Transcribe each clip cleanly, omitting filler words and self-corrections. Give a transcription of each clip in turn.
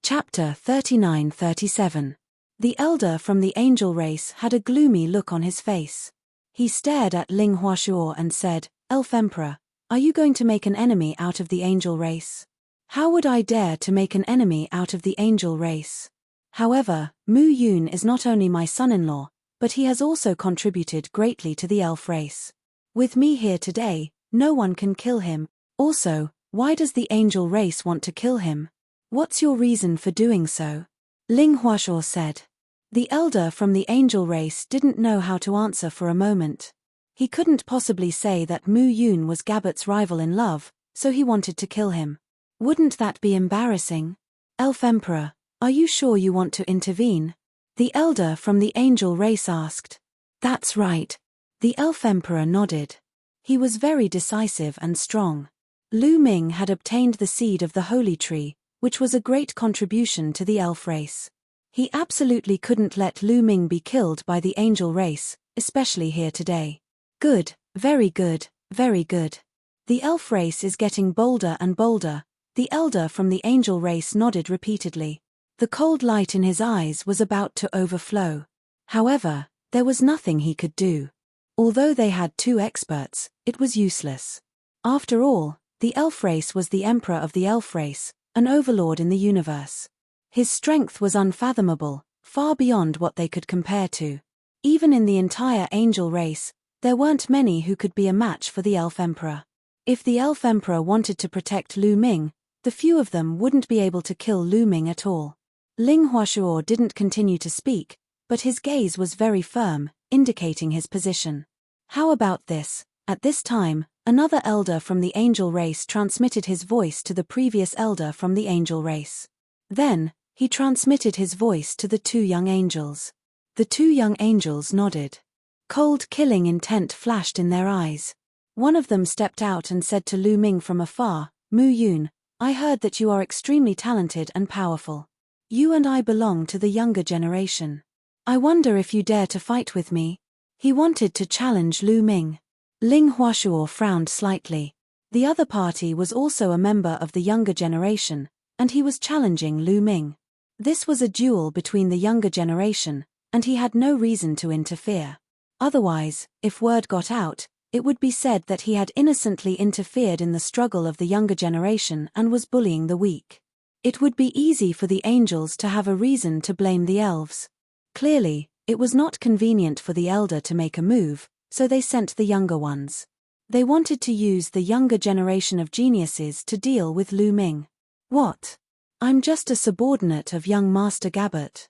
Chapter 39-37. The elder from the angel race had a gloomy look on his face. He stared at Ling Huashuo and said, "Elf Emperor, are you going to make an enemy out of the angel race?" "How would I dare to make an enemy out of the angel race? However, Mu Yun is not only my son-in-law, but he has also contributed greatly to the elf race. With me here today, no one can kill him. Also, why does the angel race want to kill him? What's your reason for doing so?" Ling Huashuo said. The elder from the angel race didn't know how to answer for a moment. He couldn't possibly say that Mu Yun was Gabet's rival in love, so he wanted to kill him. Wouldn't that be embarrassing? "Elf Emperor, are you sure you want to intervene?" the elder from the angel race asked. "That's right." The elf emperor nodded. He was very decisive and strong. Lu Ming had obtained the seed of the holy tree, which was a great contribution to the elf race. He absolutely couldn't let Lu Ming be killed by the angel race, especially here today. "Good, very good, very good. The elf race is getting bolder and bolder." The elder from the angel race nodded repeatedly. The cold light in his eyes was about to overflow. However, there was nothing he could do. Although they had two experts, it was useless. After all, the elf race was the emperor of the elf race, an overlord in the universe. His strength was unfathomable, far beyond what they could compare to. Even in the entire angel race, there weren't many who could be a match for the elf emperor. If the elf emperor wanted to protect Lu Ming, the few of them wouldn't be able to kill Lu Ming at all. Ling Huashuo didn't continue to speak, but his gaze was very firm, indicating his position. "How about this?" At this time, another elder from the angel race transmitted his voice to the previous elder from the angel race. Then, he transmitted his voice to the two young angels. The two young angels nodded. Cold killing intent flashed in their eyes. One of them stepped out and said to Lu Ming from afar, "Mu Yun, I heard that you are extremely talented and powerful. You and I belong to the younger generation. I wonder if you dare to fight with me." He wanted to challenge Lu Ming. Ling Huashuo frowned slightly. The other party was also a member of the younger generation, and he was challenging Lu Ming. This was a duel between the younger generation, and he had no reason to interfere. Otherwise, if word got out, it would be said that he had innocently interfered in the struggle of the younger generation and was bullying the weak. It would be easy for the angels to have a reason to blame the elves. Clearly, it was not convenient for the elder to make a move, so they sent the younger ones. They wanted to use the younger generation of geniuses to deal with Lu Ming. "What? I'm just a subordinate of young Master Gabet.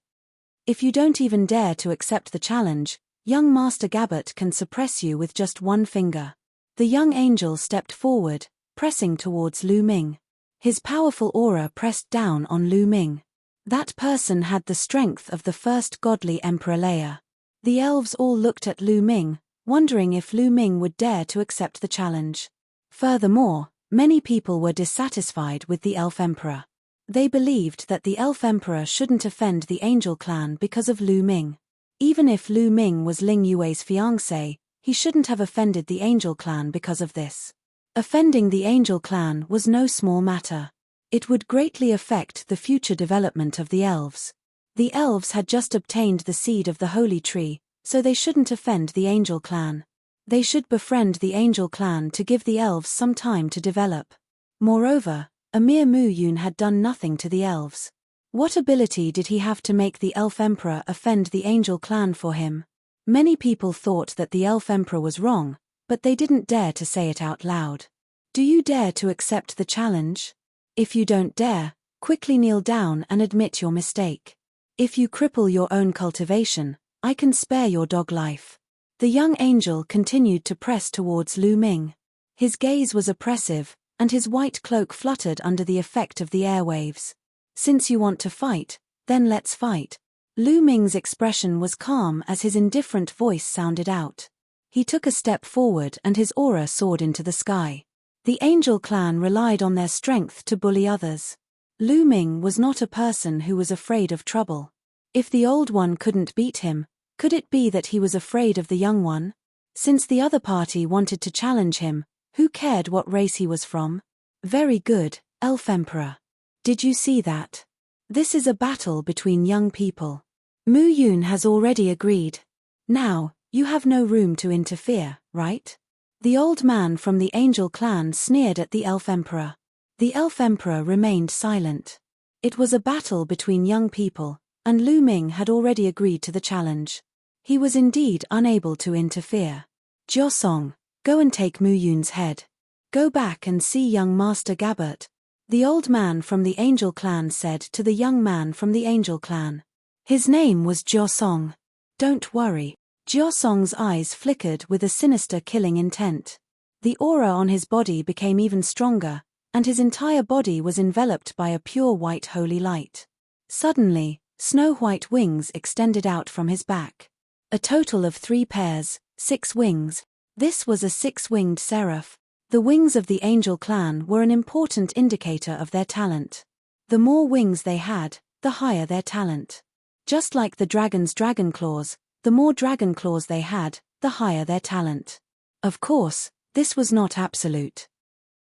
If you don't even dare to accept the challenge, young Master Gabet can suppress you with just one finger." The young angel stepped forward, pressing towards Lu Ming. His powerful aura pressed down on Lu Ming. That person had the strength of the first godly Emperor Leia. The elves all looked at Lu Ming, wondering if Lu Ming would dare to accept the challenge. Furthermore, many people were dissatisfied with the elf emperor. They believed that the elf emperor shouldn't offend the angel clan because of Lu Ming. Even if Lu Ming was Ling Yue's fiancé, he shouldn't have offended the angel clan because of this. Offending the angel clan was no small matter. It would greatly affect the future development of the elves. The elves had just obtained the seed of the holy tree, so they shouldn't offend the angel clan. They should befriend the angel clan to give the elves some time to develop. Moreover, a mere Mu Yun had done nothing to the elves. What ability did he have to make the elf emperor offend the angel clan for him? Many people thought that the elf emperor was wrong, but they didn't dare to say it out loud. "Do you dare to accept the challenge? If you don't dare, quickly kneel down and admit your mistake. If you cripple your own cultivation, I can spare your dog life." The young angel continued to press towards Lu Ming. His gaze was oppressive, and his white cloak fluttered under the effect of the airwaves. "Since you want to fight, then let's fight." Lu Ming's expression was calm as his indifferent voice sounded out. He took a step forward and his aura soared into the sky. The angel clan relied on their strength to bully others. Lu Ming was not a person who was afraid of trouble. If the old one couldn't beat him, could it be that he was afraid of the young one? Since the other party wanted to challenge him, who cared what race he was from? "Very good, Elf Emperor. Did you see that? This is a battle between young people. Mu Yun has already agreed. Now, you have no room to interfere, right? The old man from the angel clan sneered at the elf emperor. The elf emperor remained silent. It was a battle between young people, and Lu Ming had already agreed to the challenge. He was indeed unable to interfere. Jia Song, go and take Mu Yun's head. Go back and see young Master Gabbert. The old man from the angel clan said to the young man from the angel clan. His name was Jia Song. Don't worry. Jia Song's eyes flickered with a sinister killing intent. The aura on his body became even stronger, and his entire body was enveloped by a pure white holy light. Suddenly, snow-white wings extended out from his back. A total of 3 pairs, 6 wings. This was a 6-winged seraph. The wings of the angel clan were an important indicator of their talent. The more wings they had, the higher their talent. Just like the dragon's dragon claws, the more dragon claws they had, the higher their talent. Of course, this was not absolute.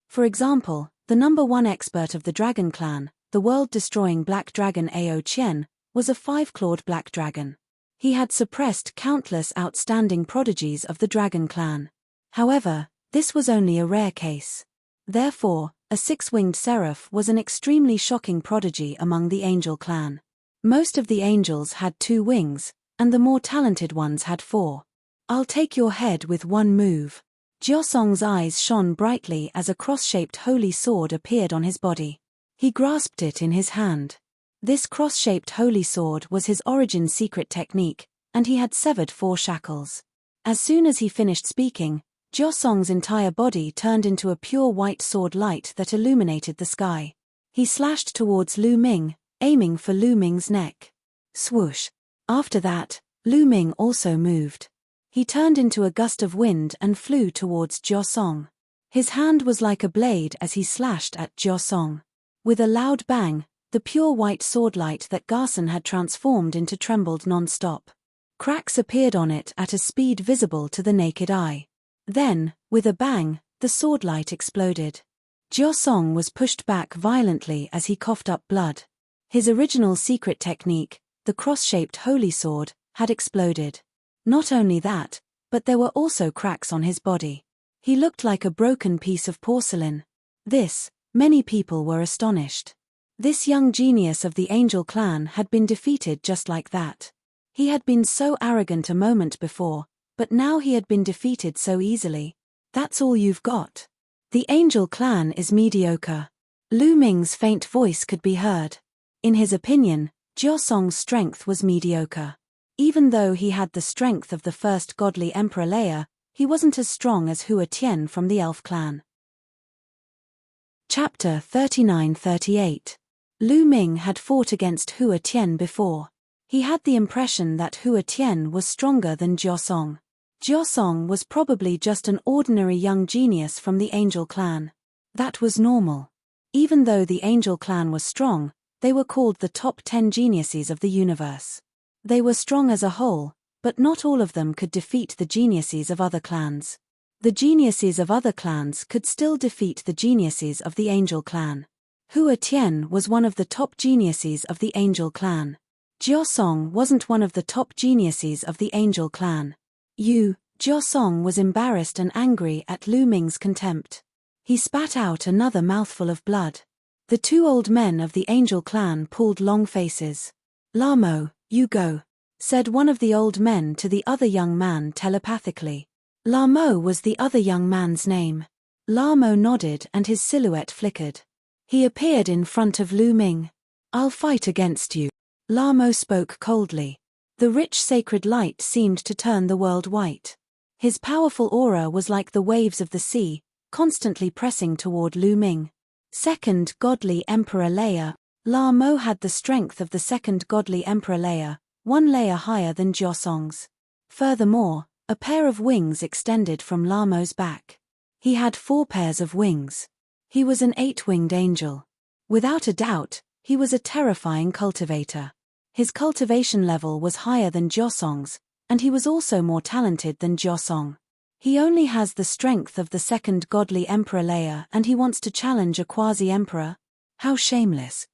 For example, the number 1 expert of the dragon clan, the world-destroying black dragon Ao Qian, was a 5-clawed black dragon. He had suppressed countless outstanding prodigies of the dragon clan. However, this was only a rare case. Therefore, a 6-winged seraph was an extremely shocking prodigy among the angel clan. Most of the angels had 2 wings, and the more talented ones had 4. I'll take your head with one move. Jia Song's eyes shone brightly as a cross-shaped holy sword appeared on his body. He grasped it in his hand. This cross-shaped holy sword was his origin secret technique, and he had severed 4 shackles. As soon as he finished speaking, Jia Song's entire body turned into a pure white sword light that illuminated the sky. He slashed towards Lu Ming, aiming for Lu Ming's neck. Swoosh. After that, Lu Ming also moved. He turned into a gust of wind and flew towards Jia Song. His hand was like a blade as he slashed at Jia Song. With a loud bang, the pure white sword light that Garson had transformed into trembled non-stop. Cracks appeared on it at a speed visible to the naked eye. Then, with a bang, the sword light exploded. Jia Song was pushed back violently as he coughed up blood. His original secret technique, the cross-shaped holy sword, had exploded. Not only that, but there were also cracks on his body. He looked like a broken piece of porcelain. Many people were astonished. This young genius of the angel clan had been defeated just like that. He had been so arrogant a moment before, but now he had been defeated so easily. That's all you've got? The angel clan is mediocre. Lu Ming's faint voice could be heard. In his opinion, Jia Song's strength was mediocre. Even though he had the strength of the first godly emperor Leia, he wasn't as strong as Hua Tian from the elf clan. Chapter 39-38. Lu Ming had fought against Hua Tian before. He had the impression that Hua Tian was stronger than Jia Song. Jia Song was probably just an ordinary young genius from the angel clan. That was normal. Even though the angel clan was strong, they were called the top 10 geniuses of the universe. They were strong as a whole, but not all of them could defeat the geniuses of other clans. The geniuses of other clans could still defeat the geniuses of the angel clan. Hua Tian was one of the top geniuses of the angel clan. Jia Song wasn't one of the top geniuses of the angel clan. Jia Song was embarrassed and angry at Lu Ming's contempt. He spat out another mouthful of blood. The 2 old men of the angel clan pulled long faces. "Lamo, you go," said one of the old men to the other young man telepathically. Lamo was the other young man's name. Lamo nodded and his silhouette flickered. He appeared in front of Lu Ming. "I'll fight against you." Lamo spoke coldly. The rich sacred light seemed to turn the world white. His powerful aura was like the waves of the sea, constantly pressing toward Lu Ming. Second godly Emperor Leia. Lamo had the strength of the second godly Emperor Leia, 1 layer higher than Jia Song's. Furthermore, a pair of wings extended from Lamo's back. He had 4 pairs of wings. He was an 8-winged angel. Without a doubt, he was a terrifying cultivator. His cultivation level was higher than Jia Song's, and he was also more talented than Jia Song. He only has the strength of the second godly Emperor Leia and he wants to challenge a quasi-emperor? How shameless.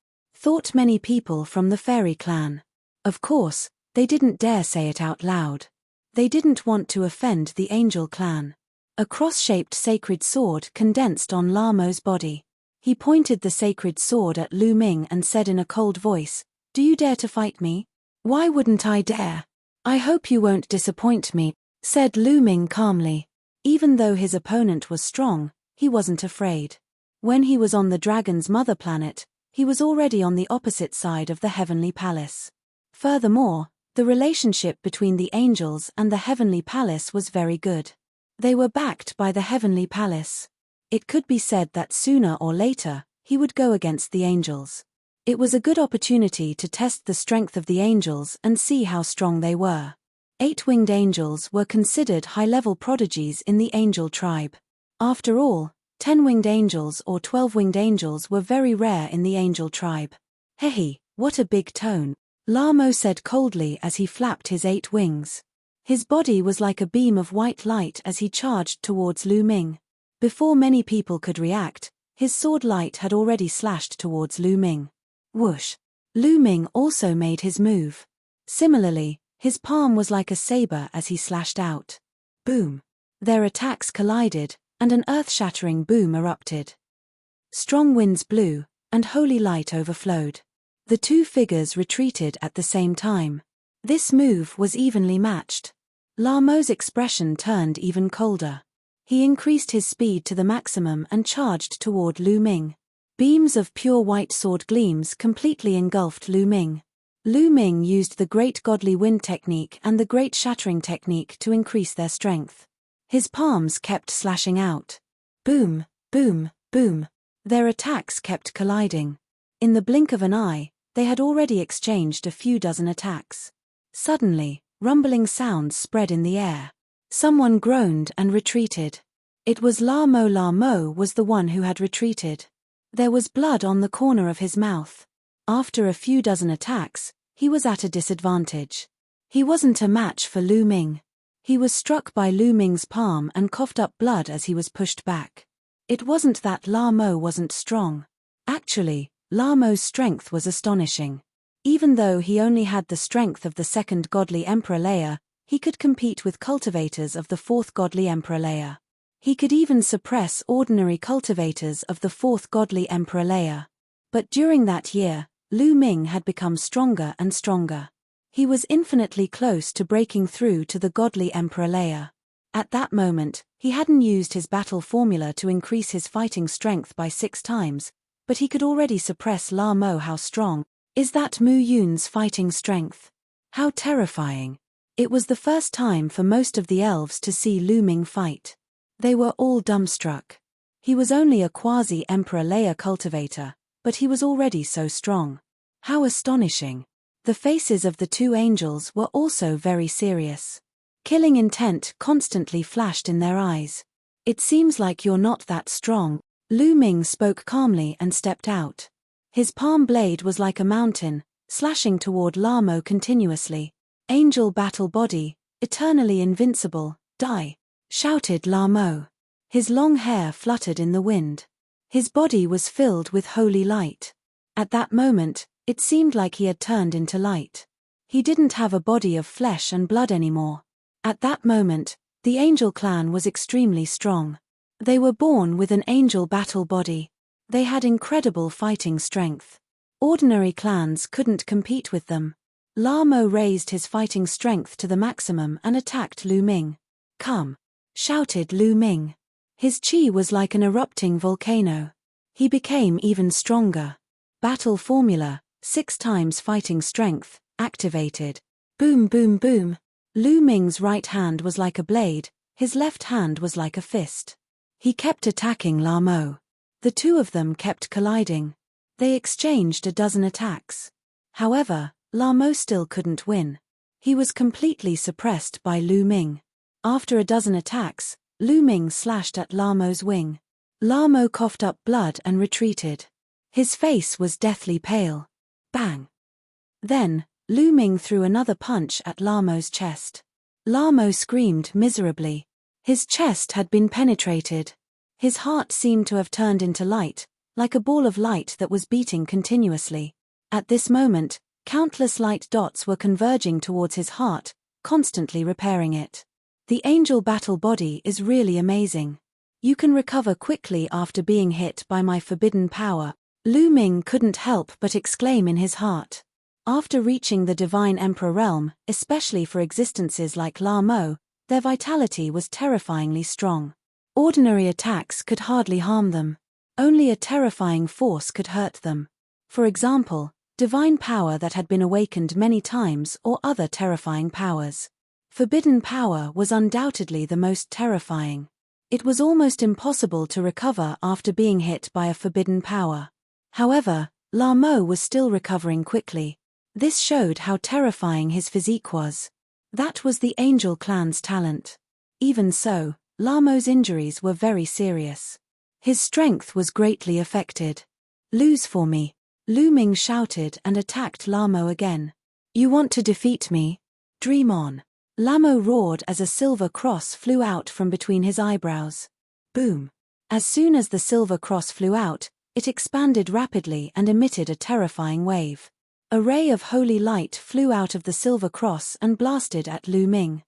thought many people from the fairy clan. Of course, they didn't dare say it out loud. They didn't want to offend the angel clan. A cross-shaped sacred sword condensed on Lamo's body. He pointed the sacred sword at Lu Ming and said in a cold voice, "Do you dare to fight me?" "Why wouldn't I dare? I hope you won't disappoint me," said Lu Ming calmly. Even though his opponent was strong, he wasn't afraid. When he was on the dragon's mother planet, he was already on the opposite side of the heavenly palace. Furthermore, the relationship between the angels and the heavenly palace was very good. They were backed by the heavenly palace. It could be said that sooner or later, he would go against the angels. It was a good opportunity to test the strength of the angels and see how strong they were. 8-winged angels were considered high-level prodigies in the angel tribe. After all, 10-winged angels or 12-winged angels were very rare in the angel tribe. "Hehe, what a big tone," Lamo said coldly as he flapped his 8 wings. His body was like a beam of white light as he charged towards Lu Ming. Before many people could react, his sword light had already slashed towards Lu Ming. Whoosh! Lu Ming also made his move. Similarly, his palm was like a saber as he slashed out. Boom! Their attacks collided, and an earth-shattering boom erupted. Strong winds blew, and holy light overflowed. The two figures retreated at the same time. This move was evenly matched. Lamo's expression turned even colder. He increased his speed to the maximum and charged toward Lu Ming. Beams of pure white sword gleams completely engulfed Lu Ming. Lu Ming used the Great Godly Wind technique and the Great Shattering technique to increase their strength. His palms kept slashing out. Boom, boom, boom. Their attacks kept colliding. In the blink of an eye, they had already exchanged a few dozen attacks. Suddenly, rumbling sounds spread in the air. Someone groaned and retreated. It was Lamo. Lamo was the one who had retreated. There was blood on the corner of his mouth. After a few dozen attacks, he was at a disadvantage. He wasn't a match for Lu Ming. He was struck by Lu Ming's palm and coughed up blood as he was pushed back. It wasn't that Lamo wasn't strong. Actually, Lamo's strength was astonishing. Even though he only had the strength of the second godly emperor layer, he could compete with cultivators of the fourth godly emperor layer. He could even suppress ordinary cultivators of the fourth godly emperor layer. But during that year, Lu Ming had become stronger and stronger. He was infinitely close to breaking through to the godly emperor layer. At that moment, he hadn't used his battle formula to increase his fighting strength by 6 times, but he could already suppress Lamo. How strong is that Mu Yun's fighting strength? How terrifying. It was the first time for most of the elves to see Lu Ming fight. They were all dumbstruck. He was only a quasi-emperor layer cultivator, but he was already so strong. How astonishing. The faces of the 2 angels were also very serious. Killing intent constantly flashed in their eyes. "It seems like you're not that strong," Lu Ming spoke calmly and stepped out. His palm blade was like a mountain, slashing toward Lamo continuously. "Angel battle body, eternally invincible, die!" shouted Lamo. His long hair fluttered in the wind. His body was filled with holy light. At that moment, it seemed like he had turned into light. He didn't have a body of flesh and blood anymore. At that moment, the angel clan was extremely strong. They were born with an angel battle body. They had incredible fighting strength. Ordinary clans couldn't compete with them. Lamo raised his fighting strength to the maximum and attacked Lu Ming. "Come!" shouted Lu Ming. His chi was like an erupting volcano. He became even stronger. Battle formula, 6 times fighting strength, activated. Boom boom boom. Lu Ming's right hand was like a blade, his left hand was like a fist. He kept attacking Lamo. The 2 of them kept colliding. They exchanged a dozen attacks. However, Lamo still couldn't win. He was completely suppressed by Lu Ming. After a dozen attacks, Lu Ming slashed at Lamo's wing. Lamo coughed up blood and retreated. His face was deathly pale. Bang! Then, Lu Ming threw another punch at Lamo's chest. Lamo screamed miserably. His chest had been penetrated. His heart seemed to have turned into light, like a ball of light that was beating continuously. At this moment, countless light dots were converging towards his heart, constantly repairing it. The angel battle body is really amazing. You can recover quickly after being hit by my forbidden power. Lu Ming couldn't help but exclaim in his heart. After reaching the Divine Emperor realm, especially for existences like La Mo, their vitality was terrifyingly strong. Ordinary attacks could hardly harm them. Only a terrifying force could hurt them. For example, divine power that had been awakened many times or other terrifying powers. Forbidden power was undoubtedly the most terrifying. It was almost impossible to recover after being hit by a forbidden power. However, La Mo was still recovering quickly. This showed how terrifying his physique was. That was the Angel clan's talent. Even so, La Mo's injuries were very serious. His strength was greatly affected. "Lose for me," Lu Ming shouted and attacked La Mo again. "You want to defeat me? Dream on." La Mo roared as a silver cross flew out from between his eyebrows. Boom! As soon as the silver cross flew out, it expanded rapidly and emitted a terrifying wave. A ray of holy light flew out of the silver cross and blasted at Lu Ming.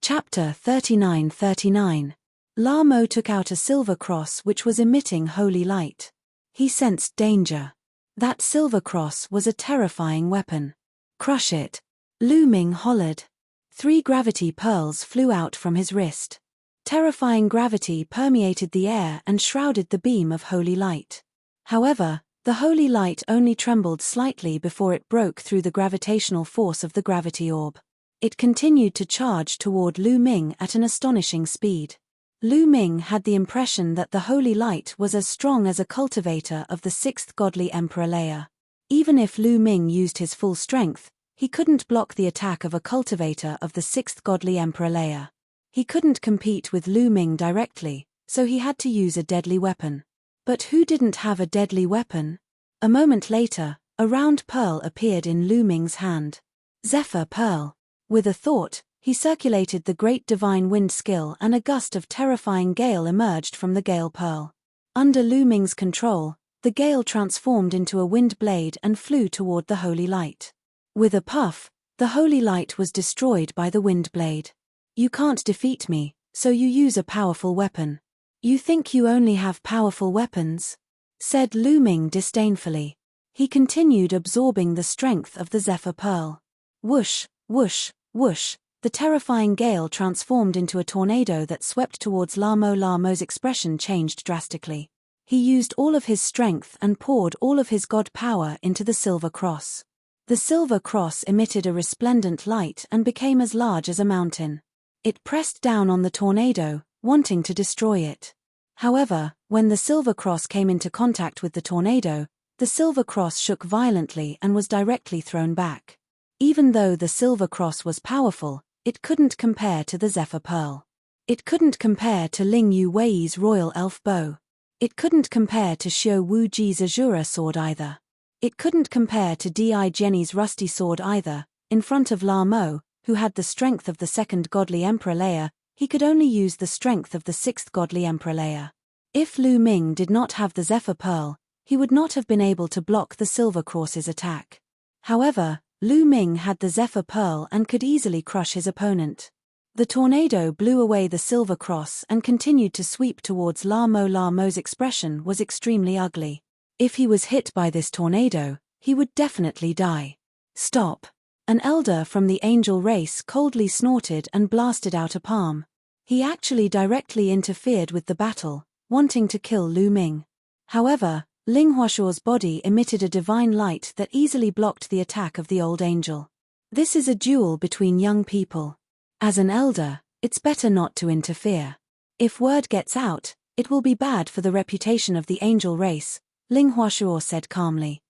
Chapter 39:39. La Mo took out a silver cross which was emitting holy light. He sensed danger. That silver cross was a terrifying weapon. "Crush it!" Lu Ming hollered. 3 gravity pearls flew out from his wrist. Terrifying gravity permeated the air and shrouded the beam of holy light. However, the holy light only trembled slightly before it broke through the gravitational force of the gravity orb. It continued to charge toward Lu Ming at an astonishing speed. Lu Ming had the impression that the holy light was as strong as a cultivator of the 6th godly emperor layer. Even if Lu Ming used his full strength, he couldn't block the attack of a cultivator of the 6th godly emperor layer. He couldn't compete with Lu Ming directly, so he had to use a deadly weapon. But who didn't have a deadly weapon? A moment later, a round pearl appeared in Lu Ming's hand. Zephyr Pearl. With a thought, he circulated the great divine wind skill and a gust of terrifying gale emerged from the gale pearl. Under Lu Ming's control, the gale transformed into a wind blade and flew toward the holy light. With a puff, the holy light was destroyed by the wind blade. "You can't defeat me, so you use a powerful weapon. You think you only have powerful weapons?" said Lu Ming disdainfully. He continued absorbing the strength of the Zephyr Pearl. Whoosh, whoosh, whoosh, the terrifying gale transformed into a tornado that swept towards La Mo. La Mo's expression changed drastically. He used all of his strength and poured all of his god power into the silver cross. The silver cross emitted a resplendent light and became as large as a mountain. It pressed down on the tornado, wanting to destroy it. However, when the silver cross came into contact with the tornado, the silver cross shook violently and was directly thrown back. Even though the silver cross was powerful, it couldn't compare to the Zephyr Pearl. It couldn't compare to Ling Yu Wei's royal elf bow. It couldn't compare to Xiao Wu Ji's Azura sword either. It couldn't compare to Di Jenny's rusty sword either. In front of La Mo, who had the strength of the 2nd godly emperor layer, he could only use the strength of the 6th godly emperor layer. If Lu Ming did not have the Zephyr Pearl, he would not have been able to block the silver cross's attack. However, Lu Ming had the Zephyr Pearl and could easily crush his opponent. The tornado blew away the silver cross and continued to sweep towards La Mo. La Mo's expression was extremely ugly. If he was hit by this tornado, he would definitely die. "Stop!" An elder from the angel race coldly snorted and blasted out a palm. He actually directly interfered with the battle, wanting to kill Lu Ming. However, Ling Huashuo's body emitted a divine light that easily blocked the attack of the old angel. This is a duel between young people. As an elder, it's better not to interfere. If word gets out, it will be bad for the reputation of the angel race, Ling Huashuo said calmly.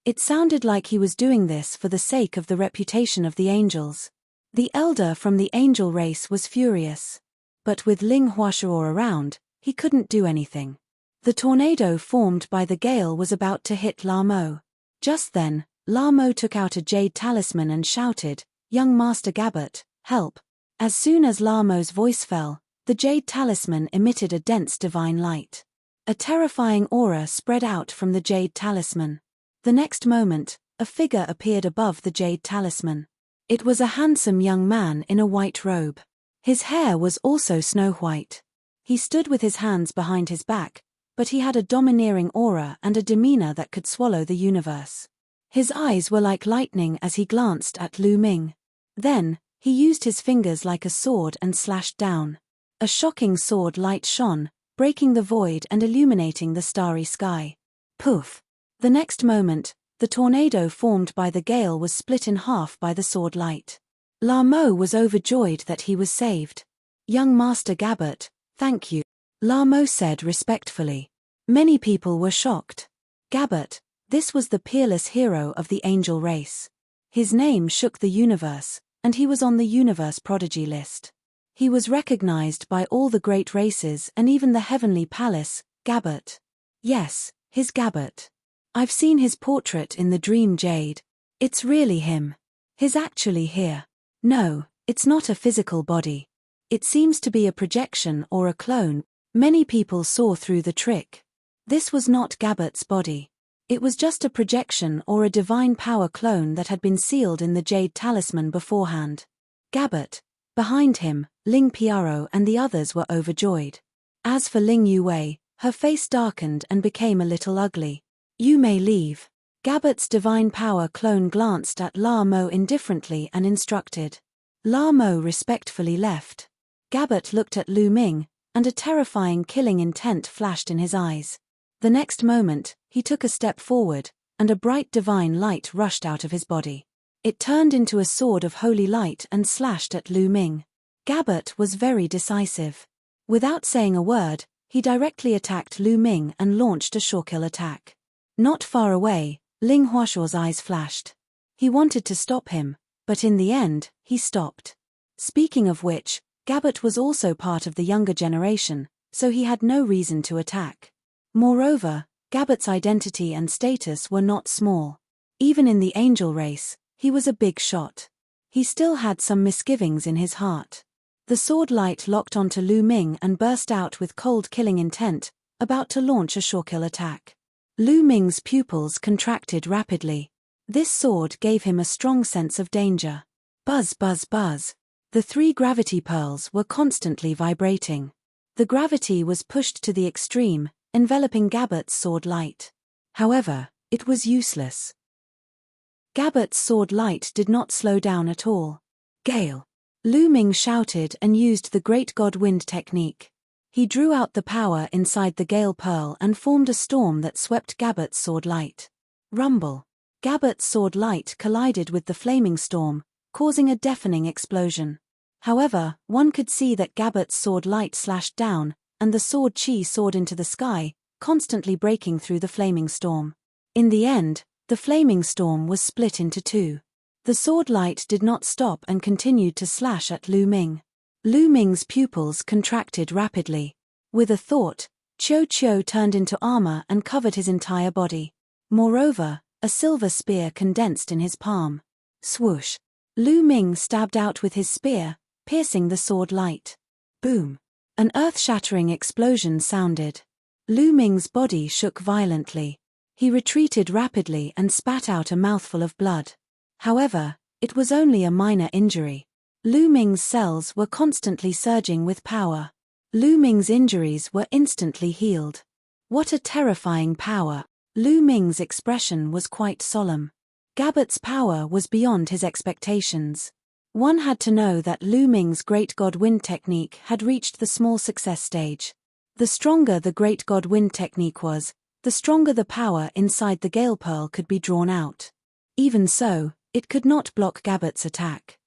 It sounded like he was doing this for the sake of the reputation of the angels. The elder from the angel race was furious. But with Ling Huashuo around, he couldn't do anything. The tornado formed by the gale was about to hit La Mo. Just then, La Mo took out a jade talisman and shouted, "Young Master Gabbert, help." As soon as La Mo's voice fell, the jade talisman emitted a dense divine light. A terrifying aura spread out from the jade talisman. The next moment, a figure appeared above the jade talisman. It was a handsome young man in a white robe. His hair was also snow-white. He stood with his hands behind his back, but he had a domineering aura and a demeanor that could swallow the universe. His eyes were like lightning as he glanced at Lu Ming. Then, he used his fingers like a sword and slashed down. A shocking sword light shone, breaking the void and illuminating the starry sky. Poof! The next moment, the tornado formed by the gale was split in half by the sword light. La Mo was overjoyed that he was saved. "Young Master Gabbert, thank you," La Mo said respectfully. Many people were shocked. Gabbert, this was the peerless hero of the angel race. His name shook the universe, and he was on the universe prodigy list. He was recognized by all the great races and even the heavenly palace. Gabbert. Yes, his Gabbert. I've seen his portrait in the dream jade. It's really him. He's actually here. No, it's not a physical body. It seems to be a projection or a clone. Many people saw through the trick. This was not Gabbert's body. It was just a projection or a divine power clone that had been sealed in the jade talisman beforehand. Gabbert. Behind him, Ling Piaro and the others were overjoyed. As for Ling Yue, her face darkened and became a little ugly. "You may leave." Gabbert's divine power clone glanced at La Mo indifferently and instructed. La Mo respectfully left. Gabbert looked at Lu Ming, and a terrifying killing intent flashed in his eyes. The next moment, he took a step forward, and a bright divine light rushed out of his body. It turned into a sword of holy light and slashed at Lu Ming. Gabbert was very decisive. Without saying a word, he directly attacked Lu Ming and launched a shortkill attack. Not far away, Ling Huashuo's eyes flashed. He wanted to stop him, but in the end, he stopped. Speaking of which, Gabbert was also part of the younger generation, so he had no reason to attack. Moreover, Gabbert's identity and status were not small. Even in the angel race, he was a big shot. He still had some misgivings in his heart. The sword light locked onto Lu Ming and burst out with cold killing intent, about to launch a shortkill attack. Lu Ming's pupils contracted rapidly. This sword gave him a strong sense of danger. Buzz, buzz, buzz. The 3 gravity pearls were constantly vibrating. The gravity was pushed to the extreme, enveloping Gabbert's sword light. However, it was useless. Gabbert's sword light did not slow down at all. "Gale!" Lu Ming shouted and used the Great God Wind technique. He drew out the power inside the Gale Pearl and formed a storm that swept Gabbert's sword light. Rumble. Gabbert's sword light collided with the flaming storm, causing a deafening explosion. However, one could see that Gabbert's sword light slashed down, and the sword chi soared into the sky, constantly breaking through the flaming storm. In the end, the flaming storm was split into 2. The sword light did not stop and continued to slash at Lu Ming. Lu Ming's pupils contracted rapidly. With a thought, Chiu turned into armor and covered his entire body. Moreover, a silver spear condensed in his palm. Swoosh! Lu Ming stabbed out with his spear, piercing the sword light. Boom! An earth-shattering explosion sounded. Lu Ming's body shook violently. He retreated rapidly and spat out a mouthful of blood. However, it was only a minor injury. Lu Ming's cells were constantly surging with power. Lu Ming's injuries were instantly healed. What a terrifying power! Lu Ming's expression was quite solemn. Gabbert's power was beyond his expectations. One had to know that Lu Ming's Great God Wind technique had reached the small success stage. The stronger the Great God Wind technique was, the stronger the power inside the Gale Pearl could be drawn out. Even so, it could not block Gabbert's attack.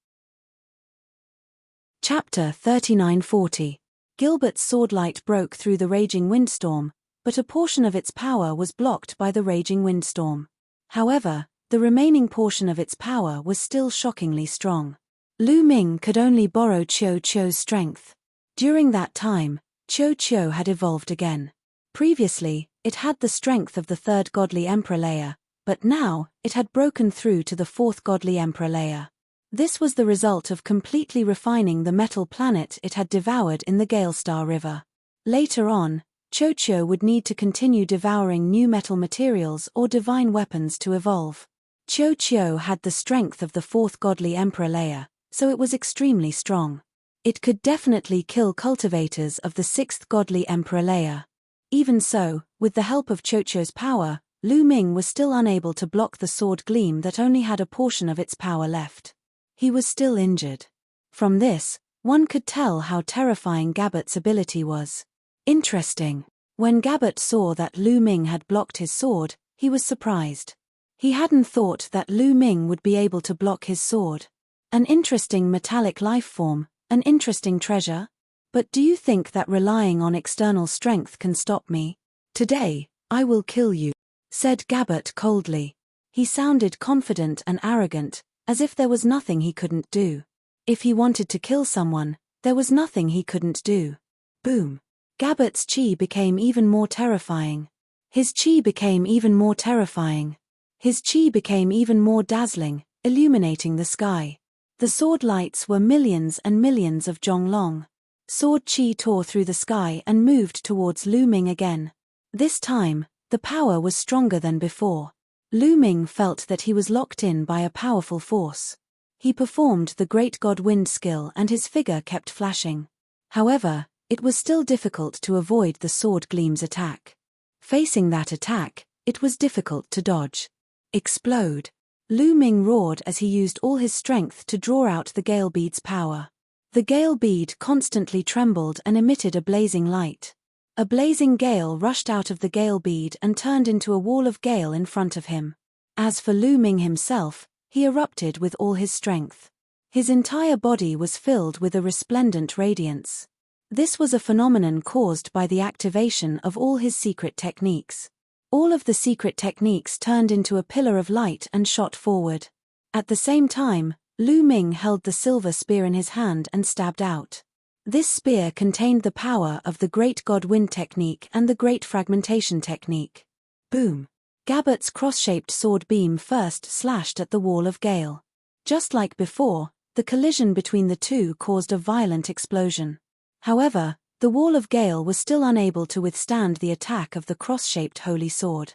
Chapter 3940. Gilbert's swordlight broke through the raging windstorm, but a portion of its power was blocked by the raging windstorm. However, the remaining portion of its power was still shockingly strong. Lu Ming could only borrow Chiu's strength. During that time, Chiu had evolved again. Previously, it had the strength of the 3rd godly emperor layer, but now, it had broken through to the 4th godly emperor layer. This was the result of completely refining the metal planet it had devoured in the Gale Star River. Later on, Chocho would need to continue devouring new metal materials or divine weapons to evolve. Chocho had the strength of the fourth godly emperor layer, so it was extremely strong. It could definitely kill cultivators of the sixth godly emperor layer. Even so, with the help of Chocho's power, Lu Ming was still unable to block the sword gleam that only had a portion of its power left. He was still injured. From this, one could tell how terrifying Gabbat's ability was. Interesting. When Gabbat saw that Lu Ming had blocked his sword, he was surprised. He hadn't thought that Lu Ming would be able to block his sword. An interesting metallic life form, an interesting treasure. But do you think that relying on external strength can stop me? Today, I will kill you, said Gabbat coldly. He sounded confident and arrogant, as if there was nothing he couldn't do. If he wanted to kill someone, there was nothing he couldn't do. Boom. Gabbat's chi became even more terrifying. His chi became even more terrifying. His chi became even more dazzling, illuminating the sky. The sword lights were millions and millions of Zhonglong. Sword chi tore through the sky and moved towards Lu Ming again. This time, the power was stronger than before. Lu Ming felt that he was locked in by a powerful force. He performed the Great God Wind skill and his figure kept flashing. However, it was still difficult to avoid the sword gleam's attack. Facing that attack, it was difficult to dodge. Explode. Lu Ming roared as he used all his strength to draw out the gale bead's power. The gale bead constantly trembled and emitted a blazing light. A blazing gale rushed out of the gale bead and turned into a wall of gale in front of him. As for Lu Ming himself, he erupted with all his strength. His entire body was filled with a resplendent radiance. This was a phenomenon caused by the activation of all his secret techniques. All of the secret techniques turned into a pillar of light and shot forward. At the same time, Lu Ming held the silver spear in his hand and stabbed out. This spear contained the power of the Great God Wind technique and the Great Fragmentation technique. Boom! Gabbat's cross-shaped sword beam first slashed at the wall of gale. Just like before, the collision between the two caused a violent explosion. However, the wall of gale was still unable to withstand the attack of the cross-shaped holy sword.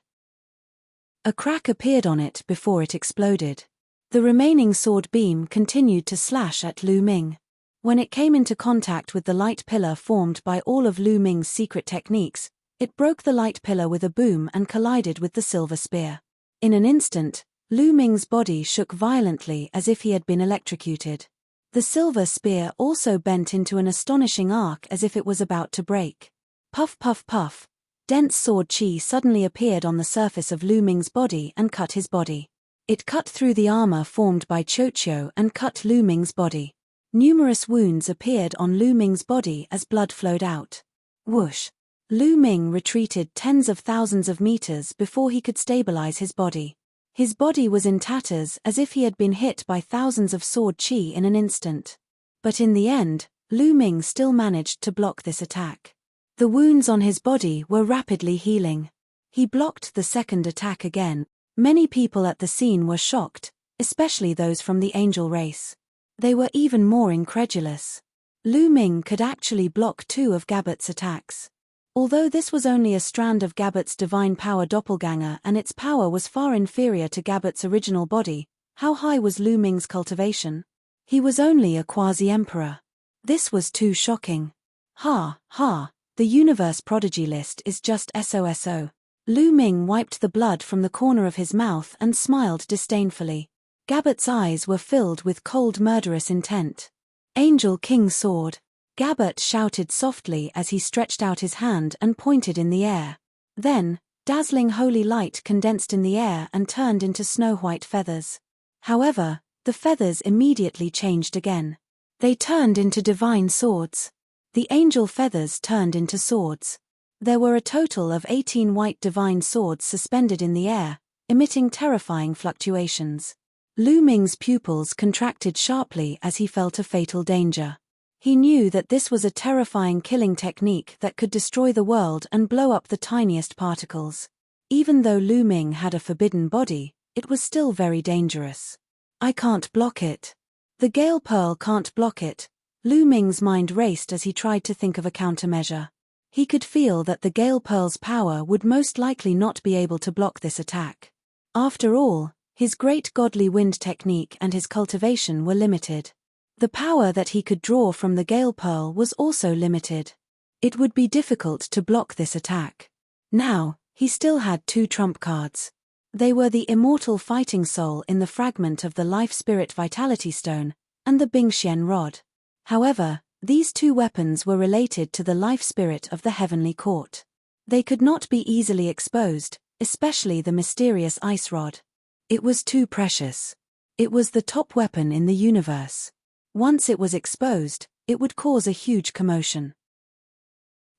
A crack appeared on it before it exploded. The remaining sword beam continued to slash at Lu Ming. When it came into contact with the light pillar formed by all of Lu Ming's secret techniques, it broke the light pillar with a boom and collided with the silver spear. In an instant, Lu Ming's body shook violently as if he had been electrocuted. The silver spear also bent into an astonishing arc as if it was about to break. Puff puff puff. Dense sword chi suddenly appeared on the surface of Lu Ming's body and cut his body. It cut through the armor formed by Chocho and cut Lu Ming's body. Numerous wounds appeared on Lu Ming's body as blood flowed out. Whoosh. Lu Ming retreated tens of thousands of meters before he could stabilize his body. His body was in tatters as if he had been hit by thousands of sword chi in an instant. But in the end, Lu Ming still managed to block this attack. The wounds on his body were rapidly healing. He blocked the second attack again. Many people at the scene were shocked, especially those from the angel race. They were even more incredulous. Lu Ming could actually block 2 of Gabbat's attacks. Although this was only a strand of Gabbat's divine power doppelganger and its power was far inferior to Gabbat's original body, how high was Lu Ming's cultivation? He was only a quasi-emperor. This was too shocking. Ha, ha, the universe prodigy list is just SOSO. Lu Ming wiped the blood from the corner of his mouth and smiled disdainfully. Gabbat's eyes were filled with cold murderous intent. Angel King Sword. Gabbat shouted softly as he stretched out his hand and pointed in the air. Then, dazzling holy light condensed in the air and turned into snow-white feathers. However, the feathers immediately changed again. They turned into divine swords. The angel feathers turned into swords. There were a total of 18 white divine swords suspended in the air, emitting terrifying fluctuations. Lu Ming's pupils contracted sharply as he felt a fatal danger. He knew that this was a terrifying killing technique that could destroy the world and blow up the tiniest particles. Even though Lu Ming had a forbidden body, it was still very dangerous. I can't block it. The Gale Pearl can't block it. Lu Ming's mind raced as he tried to think of a countermeasure. He could feel that the Gale Pearl's power would most likely not be able to block this attack. After all, his great godly wind technique and his cultivation were limited. The power that he could draw from the Gale Pearl was also limited. It would be difficult to block this attack. Now, he still had 2 trump cards. They were the immortal fighting soul in the fragment of the life spirit vitality stone, and the Bingxian rod. However, these 2 weapons were related to the life spirit of the heavenly court. They could not be easily exposed, especially the mysterious ice rod. It was too precious. It was the top weapon in the universe. Once it was exposed, it would cause a huge commotion.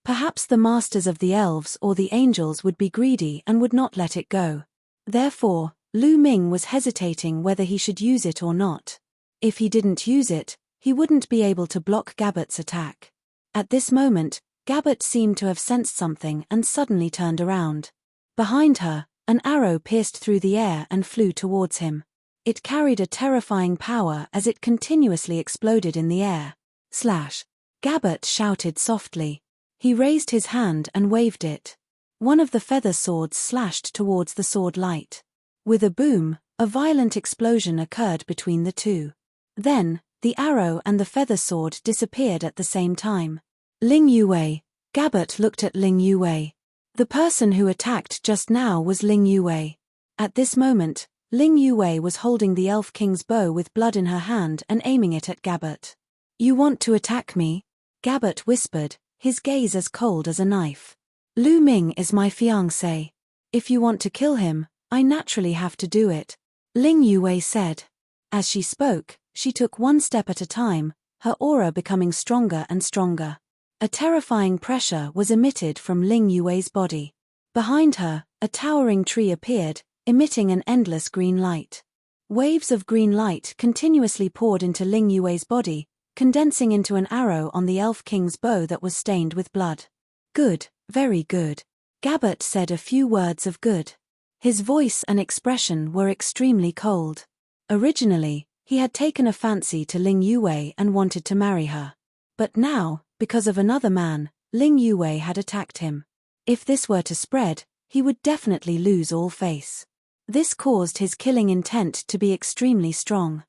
Perhaps the masters of the elves or the angels would be greedy and would not let it go. Therefore, Lu Ming was hesitating whether he should use it or not. If he didn't use it, he wouldn't be able to block Gabbert's attack. At this moment, Gabbert seemed to have sensed something and suddenly turned around. Behind her, an arrow pierced through the air and flew towards him. It carried a terrifying power as it continuously exploded in the air. Slash! Gabbert shouted softly. He raised his hand and waved it. One of the feather swords slashed towards the sword light. With a boom, a violent explosion occurred between the 2. Then, the arrow and the feather sword disappeared at the same time. Ling Yue. Gabbert looked at Ling Yue. The person who attacked just now was Ling Yue. At this moment, Ling Yue was holding the Elf King's bow with blood in her hand and aiming it at Gabbert. "You want to attack me?" Gabbert whispered, his gaze as cold as a knife. "Lu Ming is my fiancé. If you want to kill him, I naturally have to do it," Ling Yue said. As she spoke, she took 1 step at a time, her aura becoming stronger and stronger. A terrifying pressure was emitted from Ling Yue's body. Behind her, a towering tree appeared, emitting an endless green light. Waves of green light continuously poured into Ling Yue's body, condensing into an arrow on the Elf King's bow that was stained with blood. "Good, very good." Gabbert said a few words of good. His voice and expression were extremely cold. Originally, he had taken a fancy to Ling Yue and wanted to marry her. But now, because of another man, Ling Yue had attacked him. If this were to spread, he would definitely lose all face. This caused his killing intent to be extremely strong.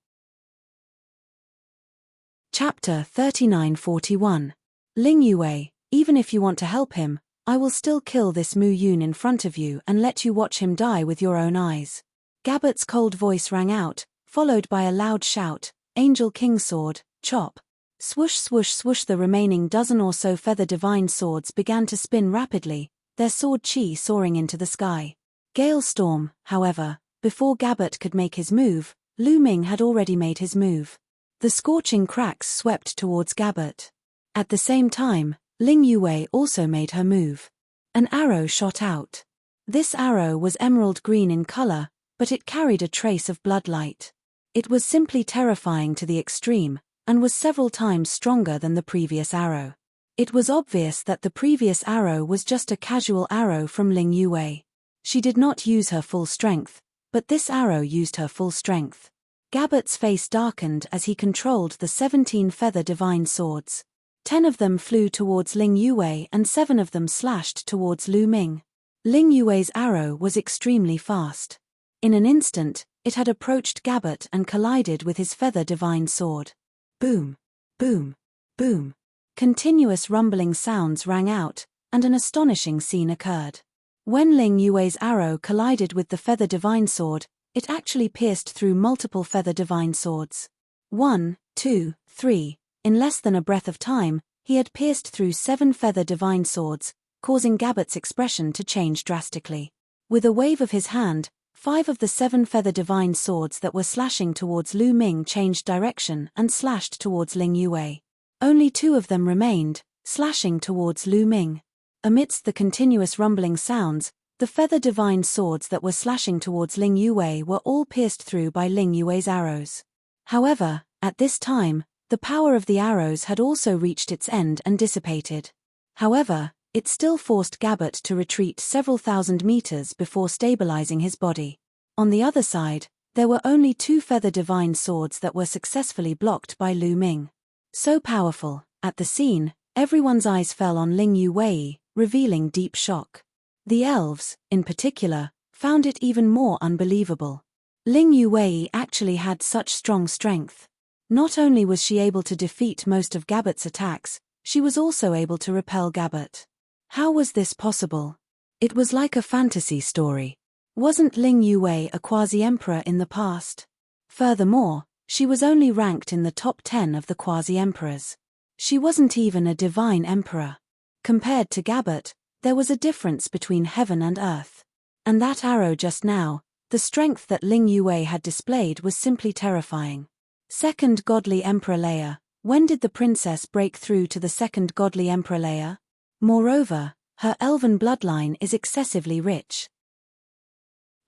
Chapter 3941. Ling Yue, even if you want to help him, I will still kill this Mu Yun in front of you and let you watch him die with your own eyes. Gabbert's cold voice rang out, followed by a loud shout, "Angel King Sword, chop." Swoosh swoosh swoosh, the remaining dozen or so feather divine swords began to spin rapidly, their sword chi soaring into the sky. Gale Storm, however, before Gabbert could make his move, Lu Ming had already made his move. The scorching cracks swept towards Gabbert. At the same time, Ling Yue also made her move. An arrow shot out. This arrow was emerald green in color, but it carried a trace of bloodlight. It was simply terrifying to the extreme, and was several times stronger than the previous arrow. It was obvious that the previous arrow was just a casual arrow from Ling Yue. She did not use her full strength, but this arrow used her full strength. Gabbert's face darkened as he controlled the 17 feather divine swords. 10 of them flew towards Ling Yue and 7 of them slashed towards Lu Ming. Ling Yue's arrow was extremely fast. In an instant, it had approached Gabbert and collided with his feather divine sword. Boom, boom, boom. Continuous rumbling sounds rang out, and an astonishing scene occurred. When Ling Yue's arrow collided with the feather divine sword, it actually pierced through multiple feather divine swords. 1, 2, 3. In less than a breath of time, he had pierced through 7 feather divine swords, causing Gabbert's expression to change drastically. With a wave of his hand, 5 of the 7 feather divine swords that were slashing towards Lu Ming changed direction and slashed towards Ling Yue. Only 2 of them remained, slashing towards Lu Ming. Amidst the continuous rumbling sounds, the feather divine swords that were slashing towards Ling Yue were all pierced through by Ling Yue's arrows. However, at this time, the power of the arrows had also reached its end and dissipated. However, it still forced Gabbert to retreat several thousand meters before stabilizing his body. On the other side, there were only 2 feather divine swords that were successfully blocked by Lu Ming. So powerful, at the scene, everyone's eyes fell on Ling Yue, revealing deep shock. The elves, in particular, found it even more unbelievable. Ling Yuwei actually had such strong strength. Not only was she able to defeat most of Gabbert's attacks, she was also able to repel Gabbert. How was this possible? It was like a fantasy story. Wasn't Ling Yuwei a quasi-emperor in the past? Furthermore, she was only ranked in the top 10 of the quasi-emperors. She wasn't even a divine emperor. Compared to Gabbert, there was a difference between heaven and earth. And that arrow just now, the strength that Ling Yuwei had displayed was simply terrifying. Second godly emperor layer. When did the princess break through to the second godly emperor layer? Moreover, her elven bloodline is excessively rich.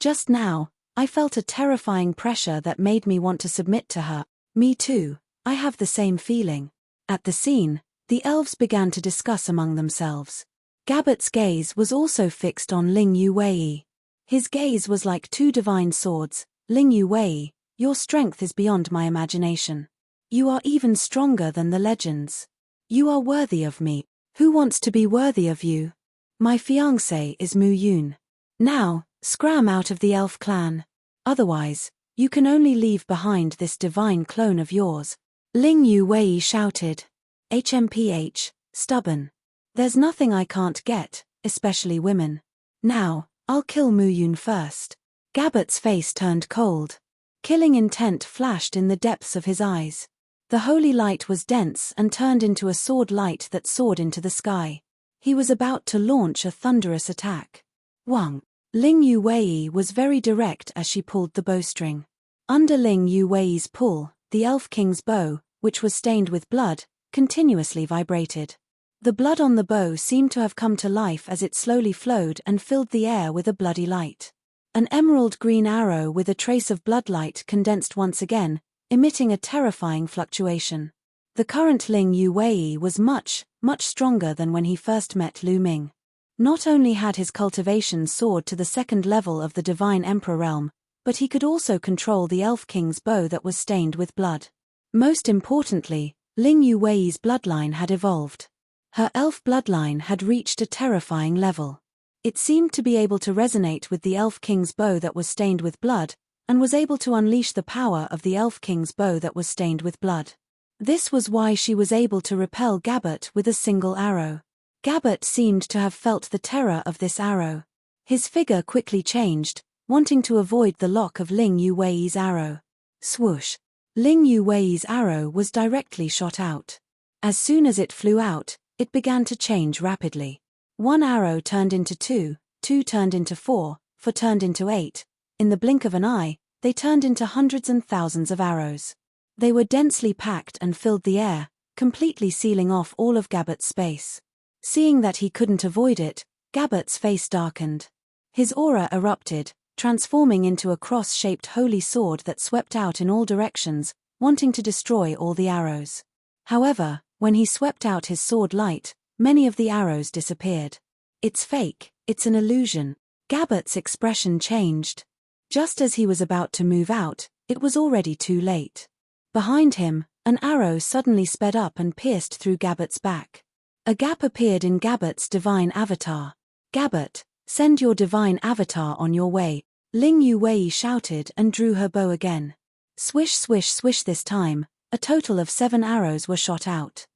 Just now, I felt a terrifying pressure that made me want to submit to her. Me too, I have the same feeling. At the scene, the elves began to discuss among themselves. Gabbert's gaze was also fixed on Ling Yuwei. His gaze was like two divine swords. Ling Yuwei, your strength is beyond my imagination. You are even stronger than the legends. You are worthy of me. Who wants to be worthy of you? My fiancé is Mu Yun. Now, scram out of the elf clan. Otherwise, you can only leave behind this divine clone of yours. Ling Yuwei shouted. HMPH, stubborn. There's nothing I can't get, especially women. Now, I'll kill Mu Yun first. Gabbert's face turned cold. Killing intent flashed in the depths of his eyes. The holy light was dense and turned into a sword light that soared into the sky. He was about to launch a thunderous attack. Wang. Ling Yuwei was very direct as she pulled the bowstring. Under Ling Yuwei's pull, the Elf King's bow, which was stained with blood, continuously vibrated. The blood on the bow seemed to have come to life as it slowly flowed and filled the air with a bloody light. An emerald green arrow with a trace of bloodlight condensed once again, emitting a terrifying fluctuation. The current Ling Yuwei was much stronger than when he first met Lu Ming. Not only had his cultivation soared to the second level of the Divine Emperor realm, but he could also control the Elf King's bow that was stained with blood. Most importantly, Ling Yuwei's bloodline had evolved. Her elf bloodline had reached a terrifying level. It seemed to be able to resonate with the Elf King's bow that was stained with blood, and was able to unleash the power of the Elf King's bow that was stained with blood. This was why she was able to repel Gabbert with a single arrow. Gabbert seemed to have felt the terror of this arrow. His figure quickly changed, wanting to avoid the lock of Ling Yuwei's arrow. Swoosh! Ling Yuwei's arrow was directly shot out. As soon as it flew out, it began to change rapidly. One arrow turned into two turned into four turned into 8. In the blink of an eye, they turned into hundreds and thousands of arrows. They were densely packed and filled the air, completely sealing off all of Gabbert's space. Seeing that he couldn't avoid it, Gabbert's face darkened. His aura erupted, transforming into a cross-shaped holy sword that swept out in all directions, wanting to destroy all the arrows. However, when he swept out his sword light, many of the arrows disappeared. It's fake, it's an illusion. Gabbert's expression changed. Just as he was about to move out, it was already too late. Behind him, an arrow suddenly sped up and pierced through Gabbert's back. A gap appeared in Gabbert's divine avatar. Gabbert, send your divine avatar on your way, Ling Yuwei shouted and drew her bow again. Swish swish swish this time, a total of 7 arrows were shot out.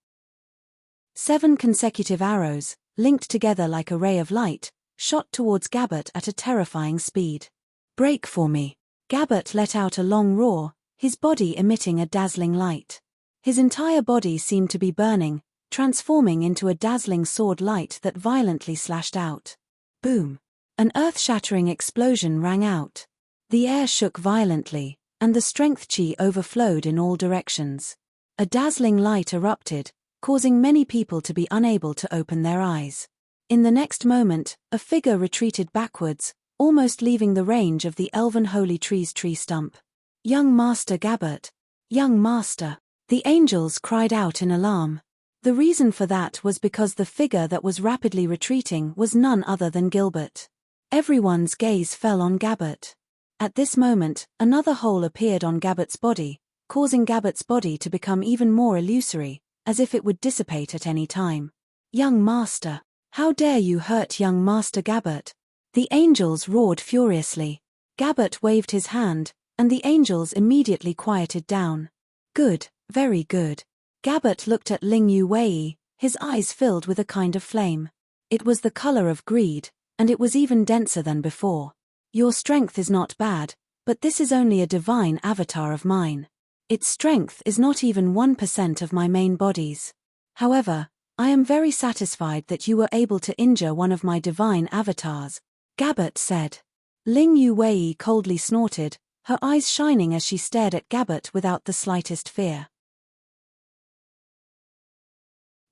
7 consecutive arrows, linked together like a ray of light, shot towards Gabbert at a terrifying speed. Break for me. Gabbert let out a long roar, his body emitting a dazzling light. His entire body seemed to be burning, transforming into a dazzling sword light that violently slashed out. Boom! An earth-shattering explosion rang out. The air shook violently, and the strength chi overflowed in all directions. A dazzling light erupted, causing many people to be unable to open their eyes. In the next moment, a figure retreated backwards, almost leaving the range of the elven holy tree's tree stump. Young Master Gabbert! Young Master! The angels cried out in alarm. The reason for that was because the figure that was rapidly retreating was none other than Gilbert. Everyone's gaze fell on Gabbert. At this moment, another hole appeared on Gabbert's body, causing Gabbert's body to become even more illusory, as if it would dissipate at any time. Young Master! How dare you hurt young Master Gabbert? The angels roared furiously. Gabbert waved his hand, and the angels immediately quieted down. Good, very good. Gabbert looked at Ling Yuwei, his eyes filled with a kind of flame. It was the color of greed, and it was even denser than before. Your strength is not bad, but this is only a divine avatar of mine. Its strength is not even 1% of my main body's. However, I am very satisfied that you were able to injure one of my divine avatars, Gabbert said. Ling Yuwei coldly snorted, her eyes shining as she stared at Gabbert without the slightest fear.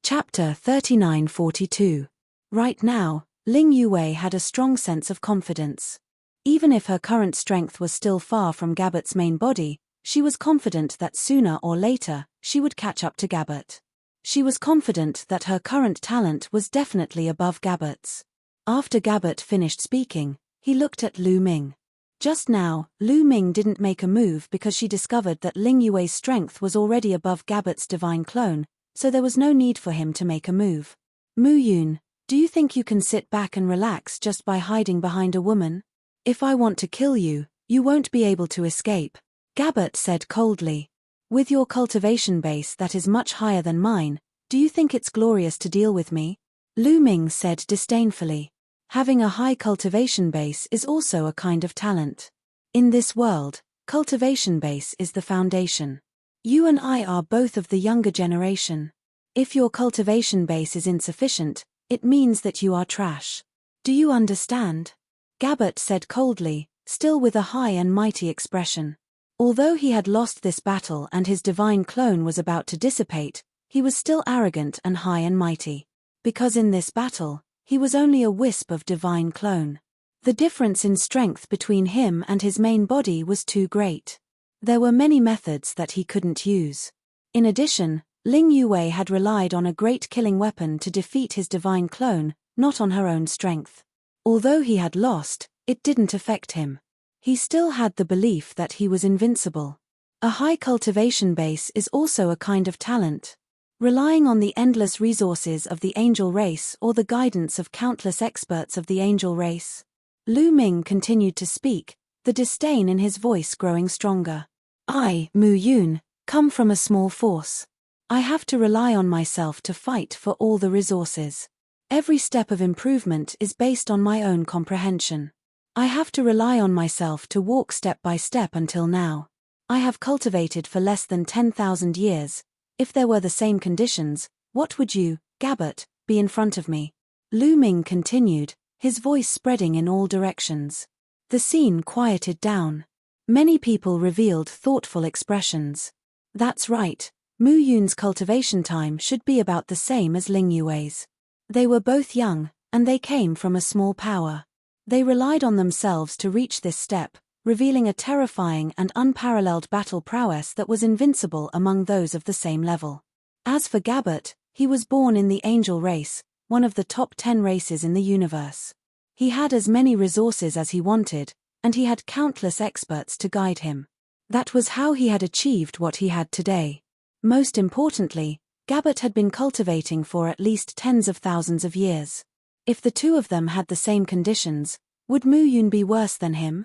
Chapter 3942. Right now, Ling Yuwei had a strong sense of confidence. Even if her current strength was still far from Gabbert's main body, she was confident that sooner or later, she would catch up to Gabbert. She was confident that her current talent was definitely above Gabbert's. After Gabbert finished speaking, he looked at Lu Ming. Just now, Lu Ming didn't make a move because she discovered that Ling Yuei's strength was already above Gabbert's divine clone, so there was no need for him to make a move. Mu Yun, do you think you can sit back and relax just by hiding behind a woman? If I want to kill you, you won't be able to escape, Gabbert said coldly. With your cultivation base that is much higher than mine, do you think it's glorious to deal with me? Lu Ming said disdainfully. Having a high cultivation base is also a kind of talent. In this world, cultivation base is the foundation. You and I are both of the younger generation. If your cultivation base is insufficient, it means that you are trash. Do you understand? Gabbert said coldly, still with a high and mighty expression. Although he had lost this battle and his divine clone was about to dissipate, he was still arrogant and high and mighty. Because in this battle, he was only a wisp of divine clone. The difference in strength between him and his main body was too great. There were many methods that he couldn't use. In addition, Ling Yuwei had relied on a great killing weapon to defeat his divine clone, not on her own strength. Although he had lost, it didn't affect him. He still had the belief that he was invincible. A high cultivation base is also a kind of talent. Relying on the endless resources of the angel race or the guidance of countless experts of the angel race. Lu Ming continued to speak, the disdain in his voice growing stronger. I, Mu Yun, come from a small force. I have to rely on myself to fight for all the resources. Every step of improvement is based on my own comprehension. I have to rely on myself to walk step by step until now. I have cultivated for less than 10,000 years. If there were the same conditions, what would you, Gabbert, be in front of me? Lu Ming continued, his voice spreading in all directions. The scene quieted down. Many people revealed thoughtful expressions. That's right, Mu Yun's cultivation time should be about the same as Ling Yuei's. They were both young, and they came from a small power. They relied on themselves to reach this step, revealing a terrifying and unparalleled battle prowess that was invincible among those of the same level. As for Gabbert, he was born in the angel race, one of the top 10 races in the universe. He had as many resources as he wanted, and he had countless experts to guide him. That was how he had achieved what he had today. Most importantly, Gabbert had been cultivating for at least tens of thousands of years. If the two of them had the same conditions, would Mu Yun be worse than him?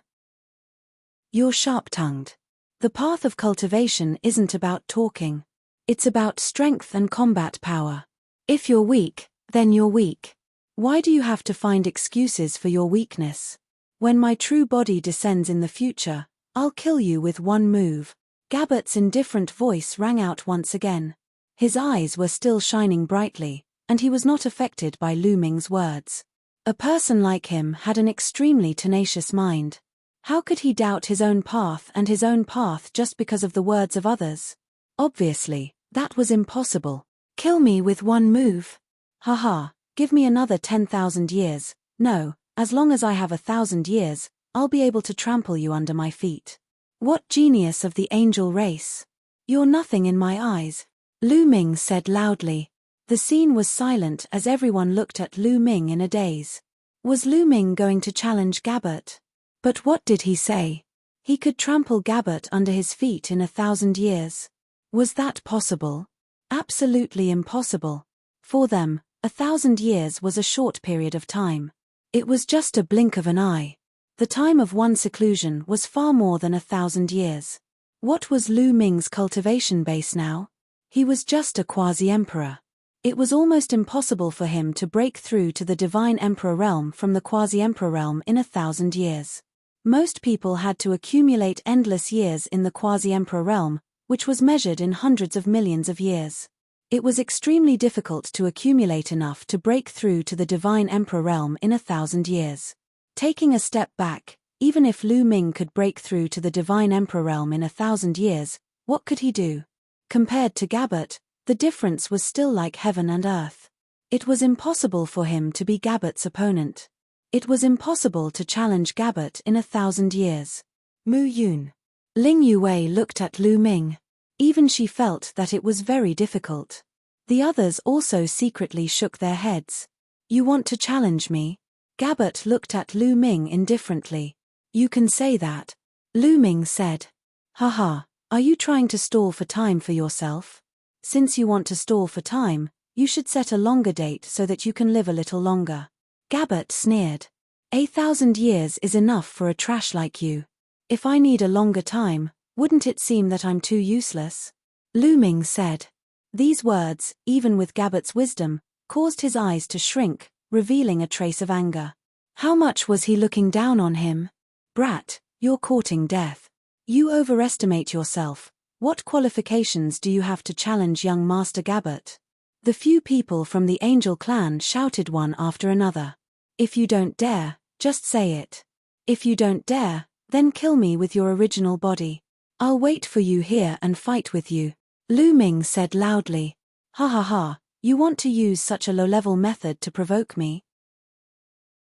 You're sharp-tongued. The path of cultivation isn't about talking. It's about strength and combat power. If you're weak, then you're weak. Why do you have to find excuses for your weakness? When my true body descends in the future, I'll kill you with one move. Gabbert's indifferent voice rang out once again. His eyes were still shining brightly, and he was not affected by Lu Ming's words. A person like him had an extremely tenacious mind. How could he doubt his own path and his own path just because of the words of others? Obviously, that was impossible. Kill me with one move? Haha, give me another 10,000 years. No, as long as I have 1,000 years, I'll be able to trample you under my feet. What genius of the angel race! You're nothing in my eyes, Lu Ming said loudly. The scene was silent as everyone looked at Lu Ming in a daze. Was Lu Ming going to challenge Gabbert? But what did he say? He could trample Gabbert under his feet in 1,000 years. Was that possible? Absolutely impossible. For them, 1,000 years was a short period of time. It was just a blink of an eye. The time of one seclusion was far more than 1,000 years. What was Lu Ming's cultivation base now? He was just a quasi-emperor. It was almost impossible for him to break through to the divine emperor realm from the quasi-emperor realm in 1,000 years. Most people had to accumulate endless years in the quasi-emperor realm, which was measured in hundreds of millions of years. It was extremely difficult to accumulate enough to break through to the divine emperor realm in 1,000 years. Taking a step back, even if Lu Ming could break through to the divine emperor realm in 1,000 years, what could he do? Compared to Gabbert, the difference was still like heaven and earth. It was impossible for him to be Gabbert's opponent. It was impossible to challenge Gabbert in 1,000 years. Mu Yun. Ling Yue looked at Lu Ming. Even she felt that it was very difficult. The others also secretly shook their heads. You want to challenge me? Gabbert looked at Lu Ming indifferently. You can say that. Lu Ming said. Haha, are you trying to stall for time for yourself? Since you want to stall for time, you should set a longer date so that you can live a little longer. Gabbert sneered. 1,000 years is enough for a trash like you. If I need a longer time, wouldn't it seem that I'm too useless? Lu Ming said. These words, even with Gabbert's wisdom, caused his eyes to shrink, revealing a trace of anger. How much was he looking down on him? Brat, you're courting death. You overestimate yourself. What qualifications do you have to challenge young Master Gabbert? The few people from the Angel clan shouted one after another. If you don't dare, just say it. If you don't dare, then kill me with your original body. I'll wait for you here and fight with you. Lu Ming said loudly. Ha ha ha, you want to use such a low-level method to provoke me?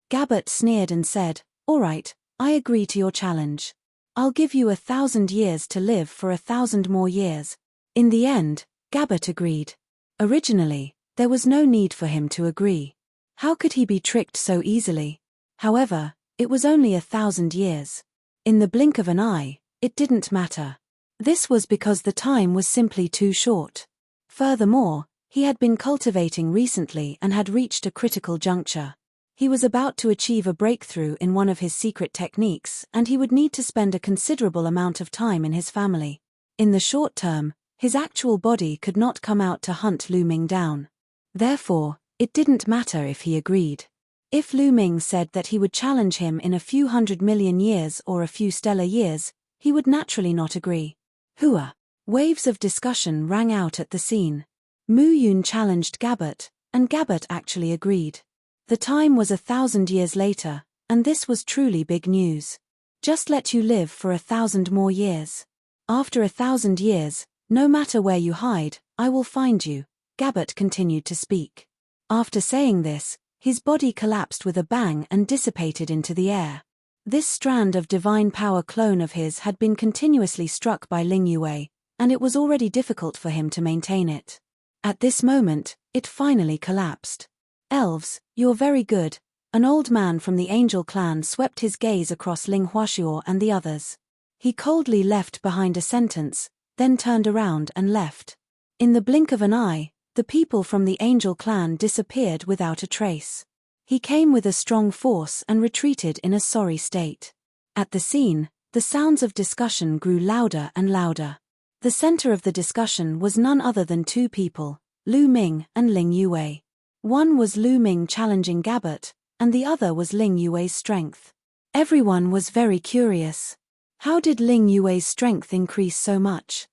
Gabbert sneered and said, all right, I agree to your challenge. I'll give you 1,000 years to live for 1,000 more years. In the end, Gabbert agreed. Originally, there was no need for him to agree. How could he be tricked so easily? However, it was only 1,000 years. In the blink of an eye, it didn't matter. This was because the time was simply too short. Furthermore, he had been cultivating recently and had reached a critical juncture. He was about to achieve a breakthrough in one of his secret techniques, and he would need to spend a considerable amount of time in his family. In the short term, his actual body could not come out to hunt Lu Ming down. Therefore, it didn't matter if he agreed. If Lu Ming said that he would challenge him in a few 100 million years or a few stellar years, he would naturally not agree. Hua. Waves of discussion rang out at the scene. Mu Yun challenged Gabbert, and Gabbert actually agreed. The time was 1,000 years later, and this was truly big news. Just let you live for 1,000 more years. After 1,000 years, no matter where you hide, I will find you, Gabbert continued to speak. After saying this, his body collapsed with a bang and dissipated into the air. This strand of divine power clone of his had been continuously struck by Ling Yue, and it was already difficult for him to maintain it. At this moment, it finally collapsed. Elves, you're very good. An old man from the Angel clan swept his gaze across Ling Huashuo and the others. He coldly left behind a sentence, then turned around and left. In the blink of an eye, the people from the Angel clan disappeared without a trace. He came with a strong force and retreated in a sorry state. At the scene, the sounds of discussion grew louder and louder. The center of the discussion was none other than two people, Lu Ming and Ling Yue. One was Lu Ming challenging Gabbert, and the other was Ling Yue's strength. Everyone was very curious. How did Ling Yue's strength increase so much?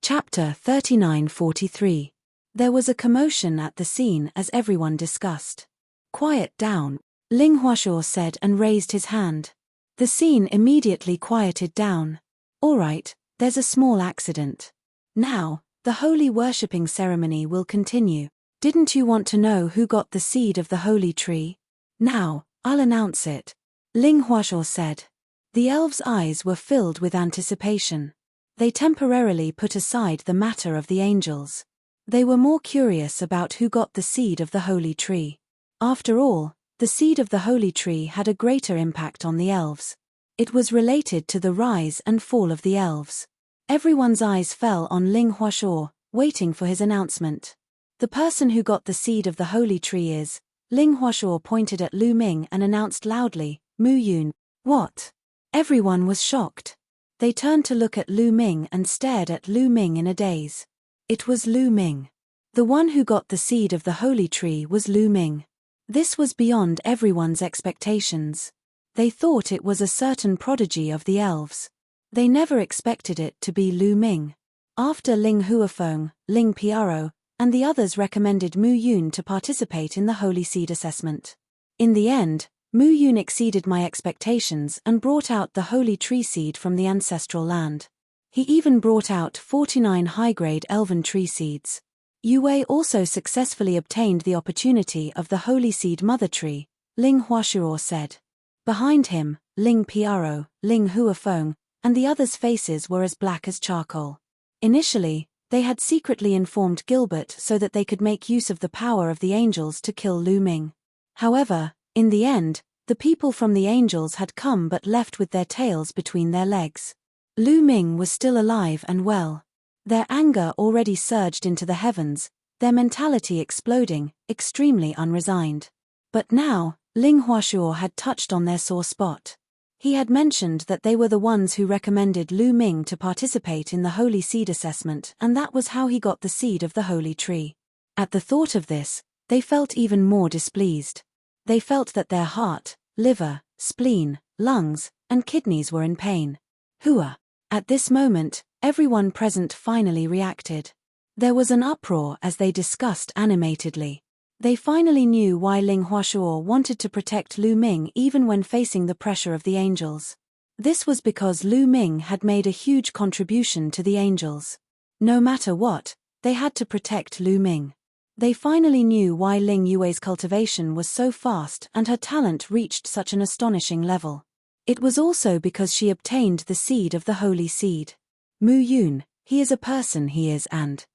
Chapter 3943. There was a commotion at the scene as everyone discussed. Quiet down, Ling Huashuo said and raised his hand. The scene immediately quieted down. All right, there's a small accident. Now, the holy worshipping ceremony will continue. Didn't you want to know who got the seed of the holy tree? Now, I'll announce it. Ling Huashuo said. The elves' eyes were filled with anticipation. They temporarily put aside the matter of the angels. They were more curious about who got the seed of the holy tree. After all, the seed of the holy tree had a greater impact on the elves. It was related to the rise and fall of the elves. Everyone's eyes fell on Ling Huashuo, waiting for his announcement. The person who got the seed of the holy tree is. Ling Huashuo pointed at Lu Ming and announced loudly, Mu Yun. What? Everyone was shocked. They turned to look at Lu Ming and stared at Lu Ming in a daze. It was Lu Ming. The one who got the seed of the holy tree was Lu Ming. This was beyond everyone's expectations. They thought it was a certain prodigy of the elves. They never expected it to be Lu Ming. After Ling Huafeng, Ling Piaro, and the others recommended Mu Yun to participate in the Holy Seed assessment. In the end, Mu Yun exceeded my expectations and brought out the holy tree seed from the ancestral land. He even brought out 49 high-grade elven tree seeds. Yue also successfully obtained the opportunity of the holy seed mother tree, Ling Huashuo said. Behind him, Ling Piaro, Ling Huafeng, and the others' faces were as black as charcoal. Initially, they had secretly informed Gilbert so that they could make use of the power of the angels to kill Lu Ming. However, in the end, the people from the angels had come but left with their tails between their legs. Lu Ming was still alive and well. Their anger already surged into the heavens, their mentality exploding, extremely unresigned. But now, Ling Huashuo had touched on their sore spot. He had mentioned that they were the ones who recommended Lu Ming to participate in the Holy Seed assessment, and that was how he got the seed of the holy tree. At the thought of this, they felt even more displeased. They felt that their heart, liver, spleen, lungs, and kidneys were in pain. Hua! At this moment, everyone present finally reacted. There was an uproar as they discussed animatedly. They finally knew why Ling Huashuo wanted to protect Lu Ming even when facing the pressure of the angels. This was because Lu Ming had made a huge contribution to the angels. No matter what, they had to protect Lu Ming. They finally knew why Ling Yue's cultivation was so fast and her talent reached such an astonishing level. It was also because she obtained the seed of the holy seed. Mu Yun, he is a person he is and.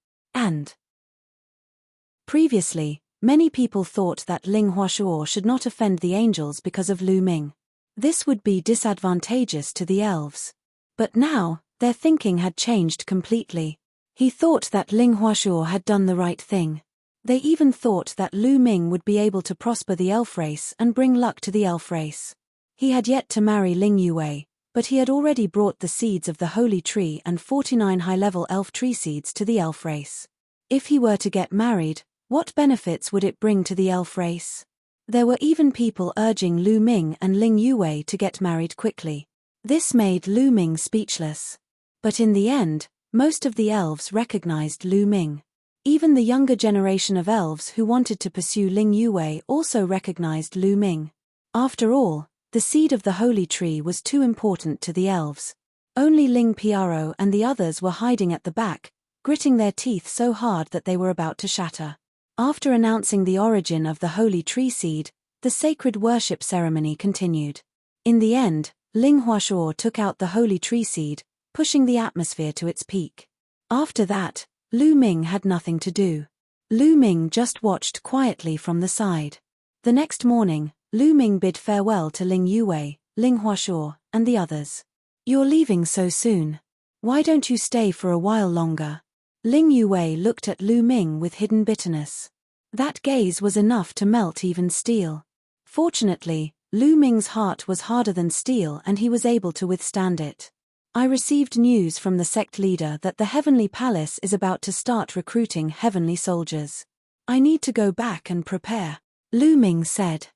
Previously, many people thought that Ling Huashuo should not offend the angels because of Lu Ming. This would be disadvantageous to the elves. But now, their thinking had changed completely. He thought that Ling Huashuo had done the right thing. They even thought that Lu Ming would be able to prosper the elf race and bring luck to the elf race. He had yet to marry Ling Yue, but he had already brought the seeds of the holy tree and 49 high-level elf tree seeds to the elf race. If he were to get married, what benefits would it bring to the elf race? There were even people urging Lu Ming and Ling Yue to get married quickly. This made Lu Ming speechless. But in the end, most of the elves recognized Lu Ming. Even the younger generation of elves who wanted to pursue Ling Yue also recognized Lu Ming. After all, the seed of the holy tree was too important to the elves. Only Ling Piaro and the others were hiding at the back, gritting their teeth so hard that they were about to shatter. After announcing the origin of the holy tree seed, the sacred worship ceremony continued. In the end, Ling Huashuo took out the holy tree seed, pushing the atmosphere to its peak. After that, Lu Ming had nothing to do. Lu Ming just watched quietly from the side. The next morning, Lu Ming bid farewell to Ling Yue, Ling Huashuo, and the others. You're leaving so soon. Why don't you stay for a while longer? Ling Yue looked at Lu Ming with hidden bitterness. That gaze was enough to melt even steel. Fortunately, Lu Ming's heart was harder than steel and he was able to withstand it. I received news from the sect leader that the Heavenly Palace is about to start recruiting heavenly soldiers. I need to go back and prepare, Lu Ming said.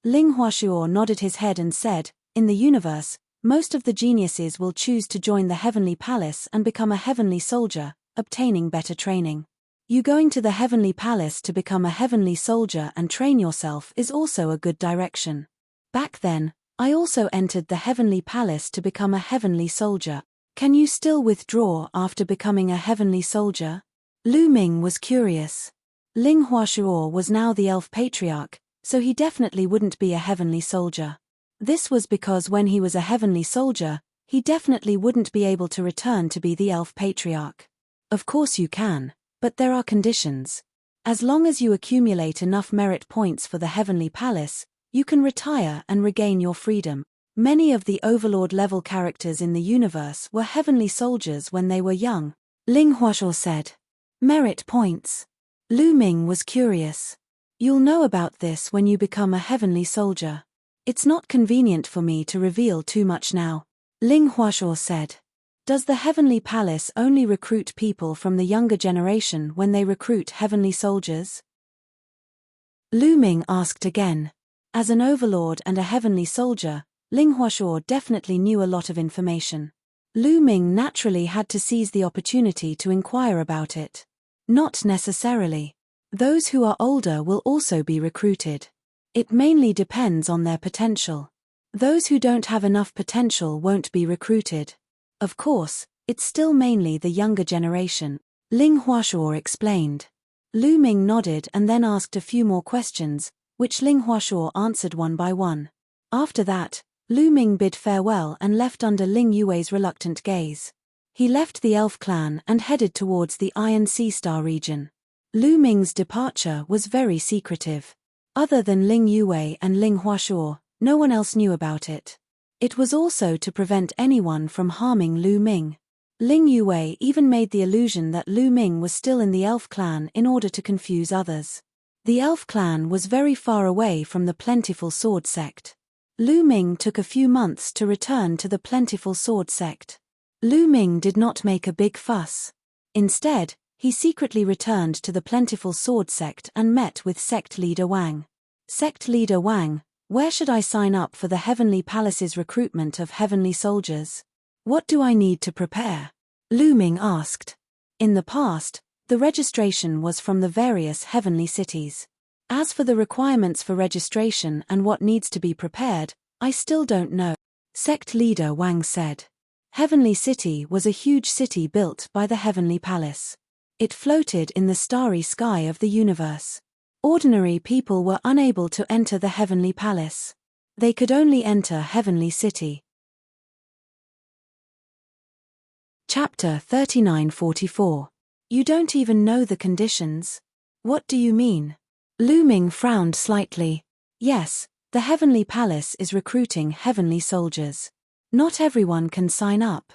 Ling Huashuo nodded his head and said, in the universe, most of the geniuses will choose to join the Heavenly Palace and become a heavenly soldier, obtaining better training. You going to the Heavenly Palace to become a heavenly soldier and train yourself is also a good direction. Back then, I also entered the Heavenly Palace to become a heavenly soldier. Can you still withdraw after becoming a heavenly soldier? Lu Ming was curious. Ling Huashuo was now the elf patriarch, so he definitely wouldn't be a heavenly soldier. This was because when he was a heavenly soldier, he definitely wouldn't be able to return to be the elf patriarch. Of course you can, but there are conditions. As long as you accumulate enough merit points for the Heavenly Palace, you can retire and regain your freedom. Many of the Overlord-level characters in the universe were heavenly soldiers when they were young. Ling Huashuo said. Merit points. Lu Ming was curious. You'll know about this when you become a heavenly soldier. It's not convenient for me to reveal too much now. Ling Huashuo said. Does the Heavenly Palace only recruit people from the younger generation when they recruit heavenly soldiers? Lu Ming asked again. As an overlord and a heavenly soldier, Ling Huashuo definitely knew a lot of information. Lu Ming naturally had to seize the opportunity to inquire about it. Not necessarily. Those who are older will also be recruited. It mainly depends on their potential. Those who don't have enough potential won't be recruited. Of course, it's still mainly the younger generation, Ling Huashuo explained. Lu Ming nodded and then asked a few more questions, which Ling Huashuo answered one by one. After that, Lu Ming bid farewell and left under Ling Yue's reluctant gaze. He left the elf clan and headed towards the Iron Sea Star region. Lu Ming's departure was very secretive. Other than Ling Yue and Ling Huashuo, no one else knew about it. It was also to prevent anyone from harming Lu Ming. Ling Yue even made the illusion that Lu Ming was still in the elf clan in order to confuse others. The elf clan was very far away from the Plentiful Sword sect. Lu Ming took a few months to return to the Plentiful Sword sect. Lu Ming did not make a big fuss. Instead, he secretly returned to the Plentiful Sword sect and met with sect leader Wang. Sect leader Wang, where should I sign up for the Heavenly Palace's recruitment of heavenly soldiers? What do I need to prepare? Lu Ming asked. In the past, the registration was from the various heavenly cities. As for the requirements for registration and what needs to be prepared, I still don't know. Sect leader Wang said. Heavenly City was a huge city built by the Heavenly Palace. It floated in the starry sky of the universe. Ordinary people were unable to enter the Heavenly Palace. They could only enter Heavenly City. Chapter 3944. You don't even know the conditions? What do you mean? Lu Ming frowned slightly. Yes, the Heavenly Palace is recruiting heavenly soldiers. Not everyone can sign up.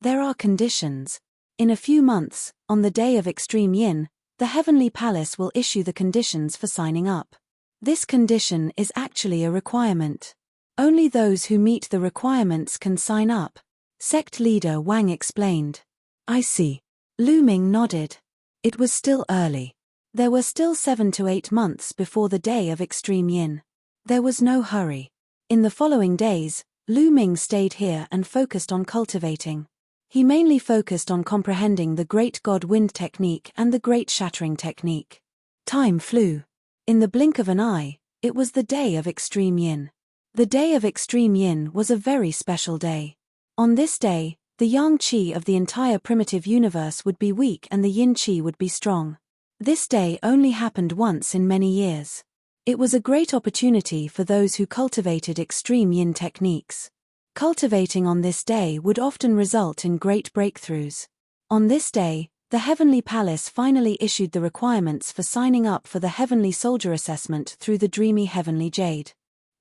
There are conditions. In a few months, on the day of Extreme Yin, the Heavenly Palace will issue the conditions for signing up. This condition is actually a requirement. Only those who meet the requirements can sign up. Sect leader Wang explained. I see. Lu Ming nodded. It was still early. There were still 7 to 8 months before the day of Extreme Yin. There was no hurry. In the following days, Lu Ming stayed here and focused on cultivating. He mainly focused on comprehending the Great God Wind technique and the Great Shattering technique. Time flew. In the blink of an eye, it was the day of Extreme Yin. The day of Extreme Yin was a very special day. On this day, the Yang Qi of the entire primitive universe would be weak and the Yin Qi would be strong. This day only happened once in many years. It was a great opportunity for those who cultivated extreme Yin techniques. Cultivating on this day would often result in great breakthroughs. On this day, the Heavenly Palace finally issued the requirements for signing up for the Heavenly Soldier Assessment through the dreamy Heavenly Jade.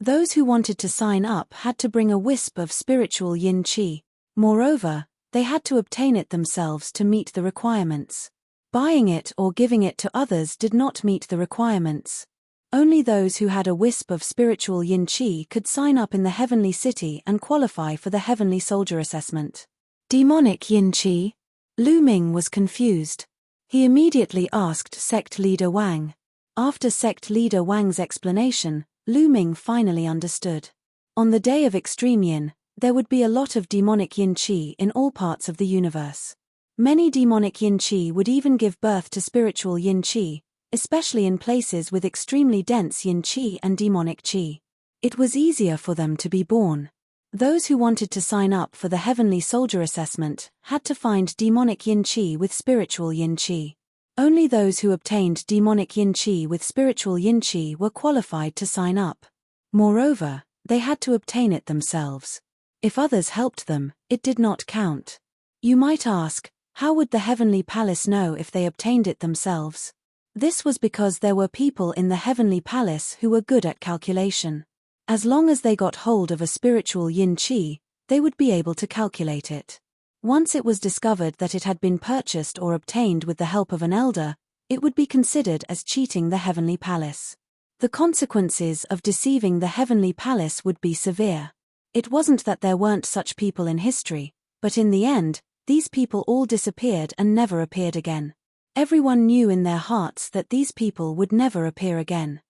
Those who wanted to sign up had to bring a wisp of spiritual Yin Qi. Moreover, they had to obtain it themselves to meet the requirements. Buying it or giving it to others did not meet the requirements. Only those who had a wisp of spiritual Yin Qi could sign up in the Heavenly City and qualify for the Heavenly Soldier Assessment. Demonic Yin Qi? Lu Ming was confused. He immediately asked Sect Leader Wang. After Sect Leader Wang's explanation, Lu Ming finally understood. On the day of Extreme Yin, there would be a lot of demonic Yin Qi in all parts of the universe. Many demonic Yin Qi would even give birth to spiritual Yin Qi, especially in places with extremely dense Yin Qi and demonic Qi. It was easier for them to be born. Those who wanted to sign up for the Heavenly Soldier Assessment had to find demonic Yin Qi with spiritual Yin Qi. Only those who obtained demonic Yin Qi with spiritual Yin Qi were qualified to sign up. Moreover, they had to obtain it themselves. If others helped them, it did not count. You might ask, how would the Heavenly Palace know if they obtained it themselves? This was because there were people in the Heavenly Palace who were good at calculation. As long as they got hold of a spiritual Yin Qi, they would be able to calculate it. Once it was discovered that it had been purchased or obtained with the help of an elder, it would be considered as cheating the heavenly palace. The consequences of deceiving the heavenly palace would be severe. It wasn't that there weren't such people in history, but in the end, these people all disappeared and never appeared again. Everyone knew in their hearts that these people would never appear again.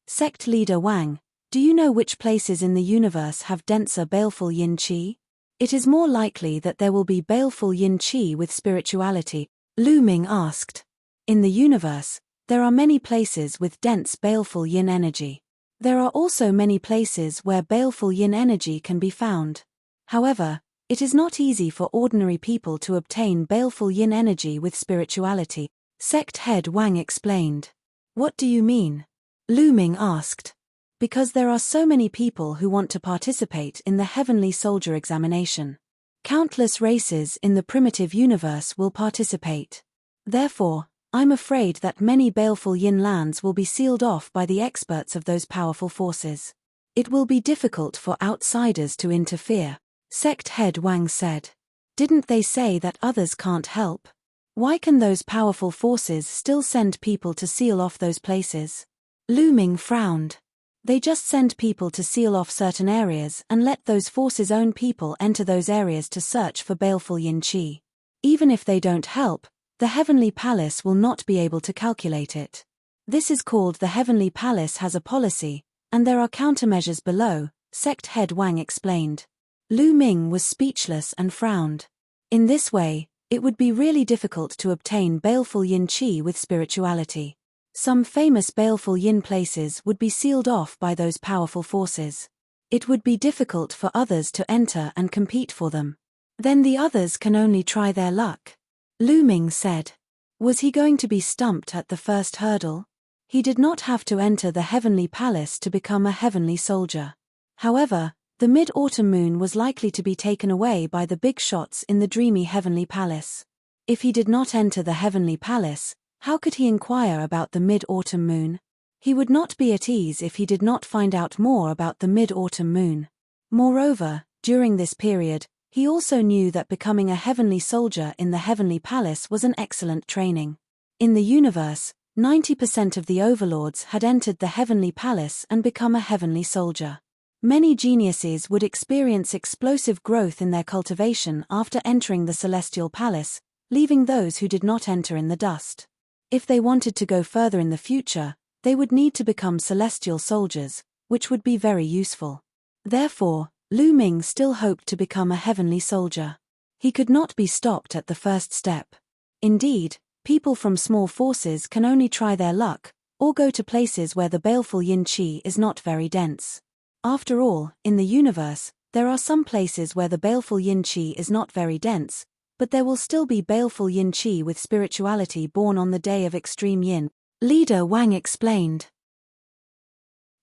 Sect leader Wang, do you know which places in the universe have denser baleful yin qi? It is more likely that there will be baleful yin qi with spirituality, Lu Ming asked. In the universe, there are many places with dense baleful yin energy. There are also many places where baleful yin energy can be found. However, it is not easy for ordinary people to obtain baleful yin energy with spirituality, Sect head Wang explained. What do you mean? Lu Ming asked. Because there are so many people who want to participate in the Heavenly Soldier examination. Countless races in the primitive universe will participate. Therefore, I'm afraid that many baleful yin lands will be sealed off by the experts of those powerful forces. It will be difficult for outsiders to interfere, Sect head Wang said. Didn't they say that others can't help? Why can those powerful forces still send people to seal off those places? Lu Ming frowned. They just send people to seal off certain areas and let those forces' own people enter those areas to search for baleful yin qi. Even if they don't help, the Heavenly Palace will not be able to calculate it. This is called the Heavenly Palace has a policy, and there are countermeasures below, Sect head Wang explained. Lu Ming was speechless and frowned. In this way, it would be really difficult to obtain baleful yin qi with spirituality. Some famous baleful yin places would be sealed off by those powerful forces. It would be difficult for others to enter and compete for them. Then the others can only try their luck. Lu Ming said. Was he going to be stumped at the first hurdle? He did not have to enter the Heavenly Palace to become a heavenly soldier. However, the mid-autumn moon was likely to be taken away by the big shots in the dreamy Heavenly Palace. If he did not enter the Heavenly Palace, how could he inquire about the mid-autumn moon? He would not be at ease if he did not find out more about the mid-autumn moon. Moreover, during this period, he also knew that becoming a heavenly soldier in the Heavenly Palace was an excellent training. In the universe, 90% of the overlords had entered the Heavenly Palace and become a heavenly soldier. Many geniuses would experience explosive growth in their cultivation after entering the Celestial Palace, leaving those who did not enter in the dust. If they wanted to go further in the future, they would need to become celestial soldiers, which would be very useful. Therefore, Lu Ming still hoped to become a heavenly soldier. He could not be stopped at the first step. Indeed, people from small forces can only try their luck, or go to places where the baleful yin qi is not very dense. After all, in the universe, there are some places where the baleful yin qi is not very dense, but there will still be baleful yin qi with spirituality born on the day of extreme yin, Leader Wang explained.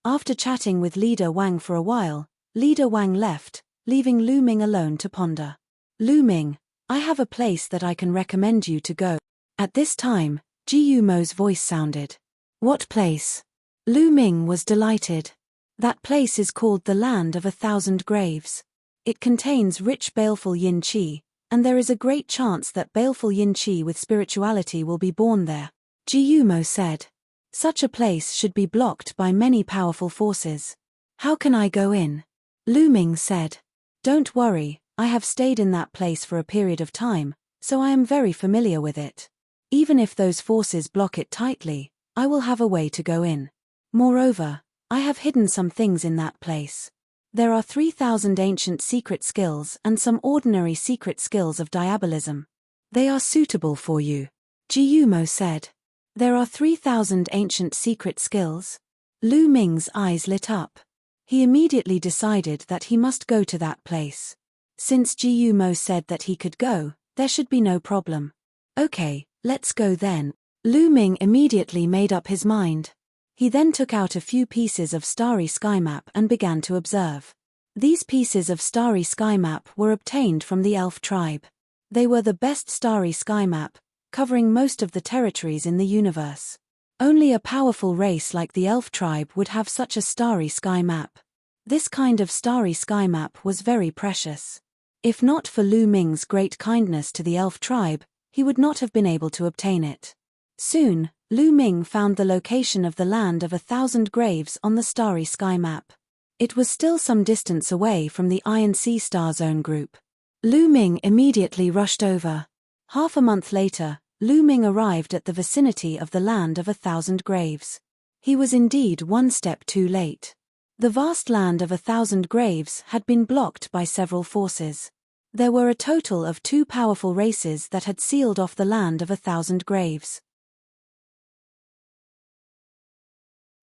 After chatting with Leader Wang for a while, Leader Wang left, leaving Lu Ming alone to ponder. Lu Ming, I have a place that I can recommend you to go. At this time, Ji Yumo's voice sounded. What place? Lu Ming was delighted. That place is called the Land of 1,000 Graves. It contains rich baleful yin qi, and there is a great chance that baleful yin qi with spirituality will be born there, Ji Yumo said. Such a place should be blocked by many powerful forces. How can I go in? Lu Ming said. Don't worry, I have stayed in that place for a period of time, so I am very familiar with it. Even if those forces block it tightly, I will have a way to go in. Moreover, I have hidden some things in that place. There are 3,000 ancient secret skills and some ordinary secret skills of diabolism. They are suitable for you, Ji Yumo said. There are 3,000 ancient secret skills? Lu Ming's eyes lit up. He immediately decided that he must go to that place. Since Ji Yumo said that he could go, there should be no problem. Okay, let's go then. Lu Ming immediately made up his mind. He then took out a few pieces of starry sky map and began to observe. These pieces of starry sky map were obtained from the elf tribe. They were the best starry sky map, covering most of the territories in the universe. Only a powerful race like the elf tribe would have such a starry sky map. This kind of starry sky map was very precious. If not for Lu Ming's great kindness to the elf tribe, he would not have been able to obtain it. Soon, Lu Ming found the location of the Land of 1,000 Graves on the starry sky map. It was still some distance away from the Iron Sea Star Zone group. Lu Ming immediately rushed over. Half a month later, Lu Ming arrived at the vicinity of the Land of 1,000 Graves. He was indeed one step too late. The vast Land of 1,000 Graves had been blocked by several forces. There were a total of 2 powerful races that had sealed off the Land of 1,000 Graves.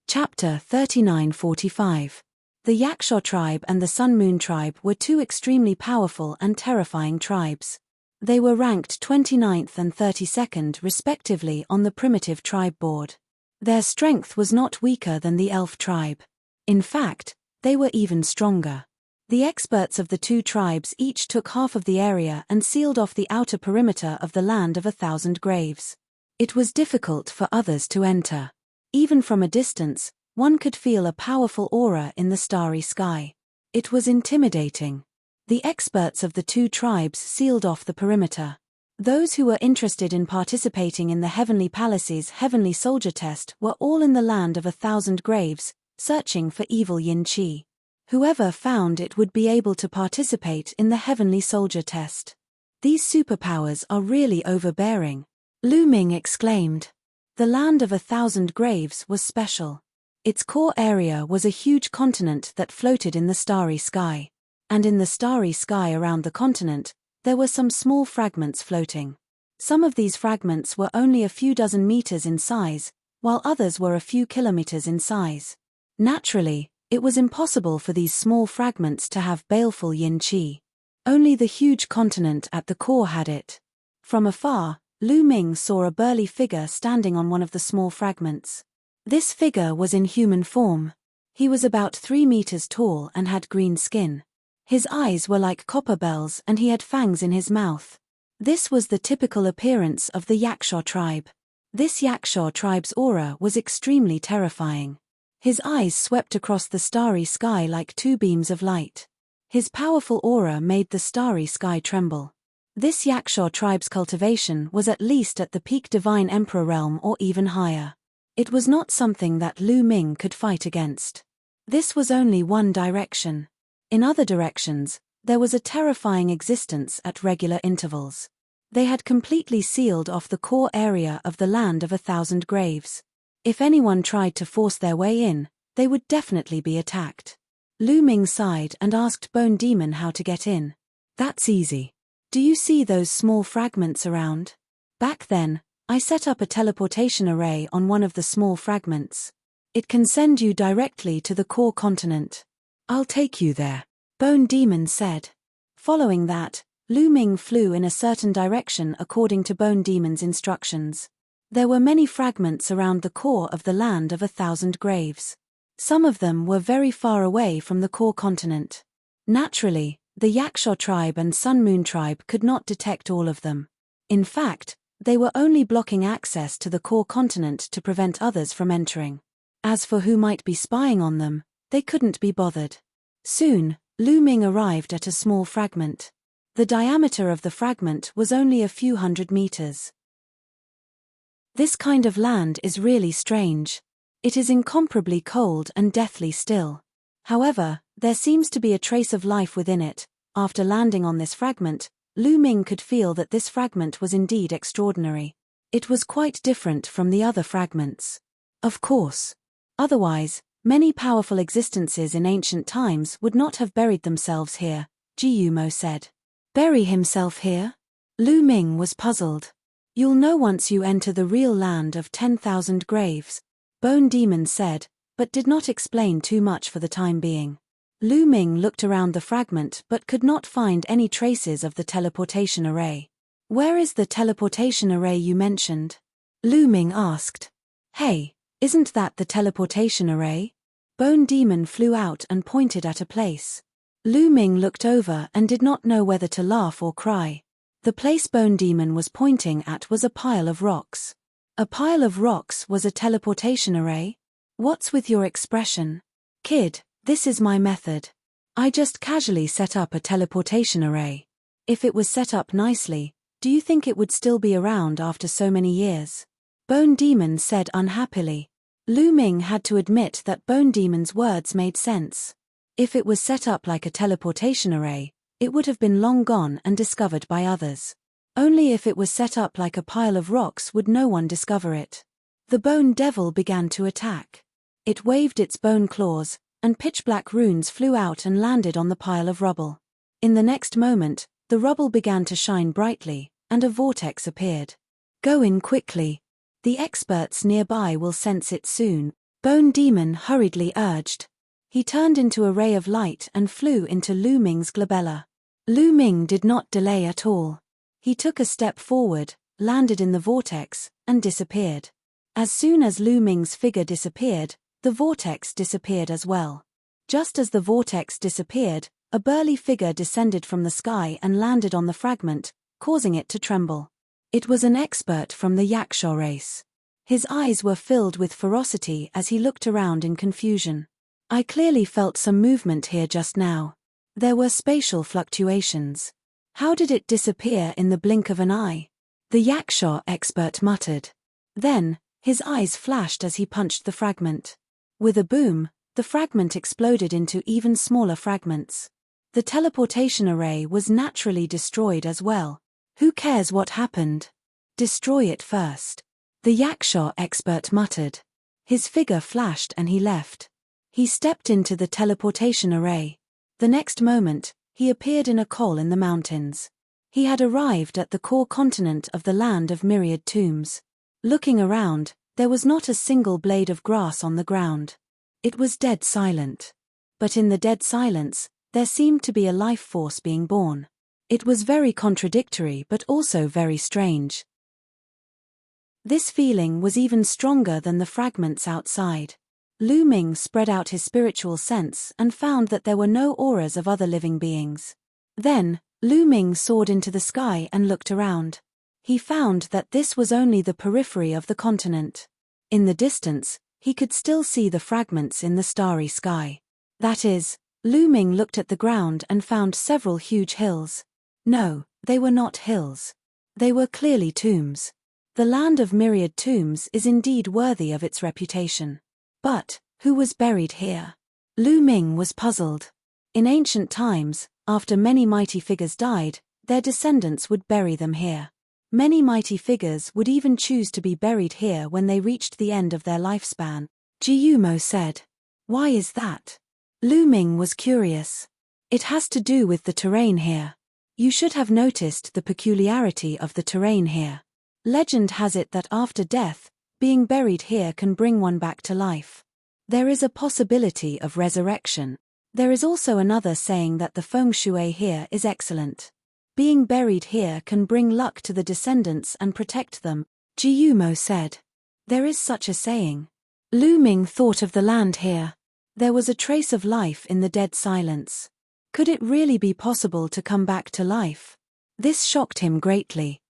Chapter 39:45. The Yaksha tribe and the Sun Moon tribe were 2 extremely powerful and terrifying tribes. They were ranked 29th and 32nd respectively on the primitive tribe board. Their strength was not weaker than the elf tribe. In fact, they were even stronger. The experts of the 2 tribes each took half of the area and sealed off the outer perimeter of the Land of 1,000 Graves. It was difficult for others to enter. Even from a distance, one could feel a powerful aura in the starry sky. It was intimidating. The experts of the 2 tribes sealed off the perimeter. Those who were interested in participating in the Heavenly Palace's Heavenly Soldier test were all in the Land of 1,000 Graves, searching for evil Yin Qi. Whoever found it would be able to participate in the Heavenly Soldier test. These superpowers are really overbearing, Lu Ming exclaimed. The Land of 1,000 Graves was special. Its core area was a huge continent that floated in the starry sky. And in the starry sky around the continent, there were some small fragments floating. Some of these fragments were only a few dozen meters in size, while others were a few kilometers in size. Naturally, it was impossible for these small fragments to have baleful Yin Qi. Only the huge continent at the core had it. From afar, Lu Ming saw a burly figure standing on one of the small fragments. This figure was in human form. He was about 3 meters tall and had green skin. His eyes were like copper bells and he had fangs in his mouth. This was the typical appearance of the Yaksha tribe. This Yaksha tribe's aura was extremely terrifying. His eyes swept across the starry sky like 2 beams of light. His powerful aura made the starry sky tremble. This Yaksha tribe's cultivation was at least at the peak divine emperor realm or even higher. It was not something that Lu Ming could fight against. This was only one direction. In other directions, there was a terrifying existence at regular intervals. They had completely sealed off the core area of the Land of 1,000 Graves. If anyone tried to force their way in, they would definitely be attacked. Lu Ming sighed and asked Bone Demon how to get in. That's easy. Do you see those small fragments around? Back then, I set up a teleportation array on one of the small fragments. It can send you directly to the core continent. I'll take you there, Bone Demon said. Following that, Lu Ming flew in a certain direction according to Bone Demon's instructions. There were many fragments around the core of the Land of 1,000 Graves. Some of them were very far away from the core continent. Naturally, the Yaksha tribe and Sun Moon tribe could not detect all of them. In fact, they were only blocking access to the core continent to prevent others from entering. As for who might be spying on them, they couldn't be bothered. Soon, Lu Ming arrived at a small fragment. The diameter of the fragment was only a few hundred meters. This kind of land is really strange. It is incomparably cold and deathly still. However, there seems to be a trace of life within it. After landing on this fragment, Lu Ming could feel that this fragment was indeed extraordinary. It was quite different from the other fragments. Of course. Otherwise, many powerful existences in ancient times would not have buried themselves here, Jiyumo said. Bury himself here? Lu Ming was puzzled. You'll know once you enter the real Land of 10,000 Graves, Bone Demon said, but did not explain too much for the time being. Lu Ming looked around the fragment but could not find any traces of the teleportation array. Where is the teleportation array you mentioned? Lu Ming asked. Hey, isn't that the teleportation array? Bone Demon flew out and pointed at a place. Lu Ming looked over and did not know whether to laugh or cry. The place Bone Demon was pointing at was a pile of rocks. A pile of rocks was a teleportation array? What's with your expression? Kid, this is my method. I just casually set up a teleportation array. If it was set up nicely, do you think it would still be around after so many years? Bone Demon said unhappily. Lu Ming had to admit that Bone Demon's words made sense. If it was set up like a teleportation array, it would have been long gone and discovered by others. Only if it was set up like a pile of rocks would no one discover it. The Bone Devil began to attack. It waved its bone claws, and pitch-black runes flew out and landed on the pile of rubble. In the next moment, the rubble began to shine brightly, and a vortex appeared. Go in quickly. The experts nearby will sense it soon, Bone Demon hurriedly urged. He turned into a ray of light and flew into Lu Ming's glabella. Lu Ming did not delay at all. He took a step forward, landed in the vortex, and disappeared. As soon as Lu Ming's figure disappeared, the vortex disappeared as well. Just as the vortex disappeared, a burly figure descended from the sky and landed on the fragment, causing it to tremble. It was an expert from the Yaksha race. His eyes were filled with ferocity as he looked around in confusion. I clearly felt some movement here just now. There were spatial fluctuations. How did it disappear in the blink of an eye? The Yaksha expert muttered. Then, his eyes flashed as he punched the fragment. With a boom, the fragment exploded into even smaller fragments. The teleportation array was naturally destroyed as well. Who cares what happened? Destroy it first. The Yaksha expert muttered. His figure flashed and he left. He stepped into the teleportation array. The next moment, he appeared in a col in the mountains. He had arrived at the core continent of the land of myriad tombs. Looking around, there was not a single blade of grass on the ground. It was dead silent. But in the dead silence, there seemed to be a life force being born. It was very contradictory but also very strange. This feeling was even stronger than the fragments outside. Lu Ming spread out his spiritual sense and found that there were no auras of other living beings. Then, Lu Ming soared into the sky and looked around. He found that this was only the periphery of the continent. In the distance, he could still see the fragments in the starry sky. That is, Lu Ming looked at the ground and found several huge hills. No, they were not hills. They were clearly tombs. The land of myriad tombs is indeed worthy of its reputation. But, who was buried here? Lu Ming was puzzled. In ancient times, after many mighty figures died, their descendants would bury them here. Many mighty figures would even choose to be buried here when they reached the end of their lifespan, Jiyumo said. Why is that? Lu Ming was curious. It has to do with the terrain here. You should have noticed the peculiarity of the terrain here. Legend has it that after death, being buried here can bring one back to life. There is a possibility of resurrection. There is also another saying that the feng shui here is excellent. Being buried here can bring luck to the descendants and protect them, Jiyumo said. There is such a saying. Lu Ming thought of the land here. There was a trace of life in the dead silence. Could it really be possible to come back to life? This shocked him greatly.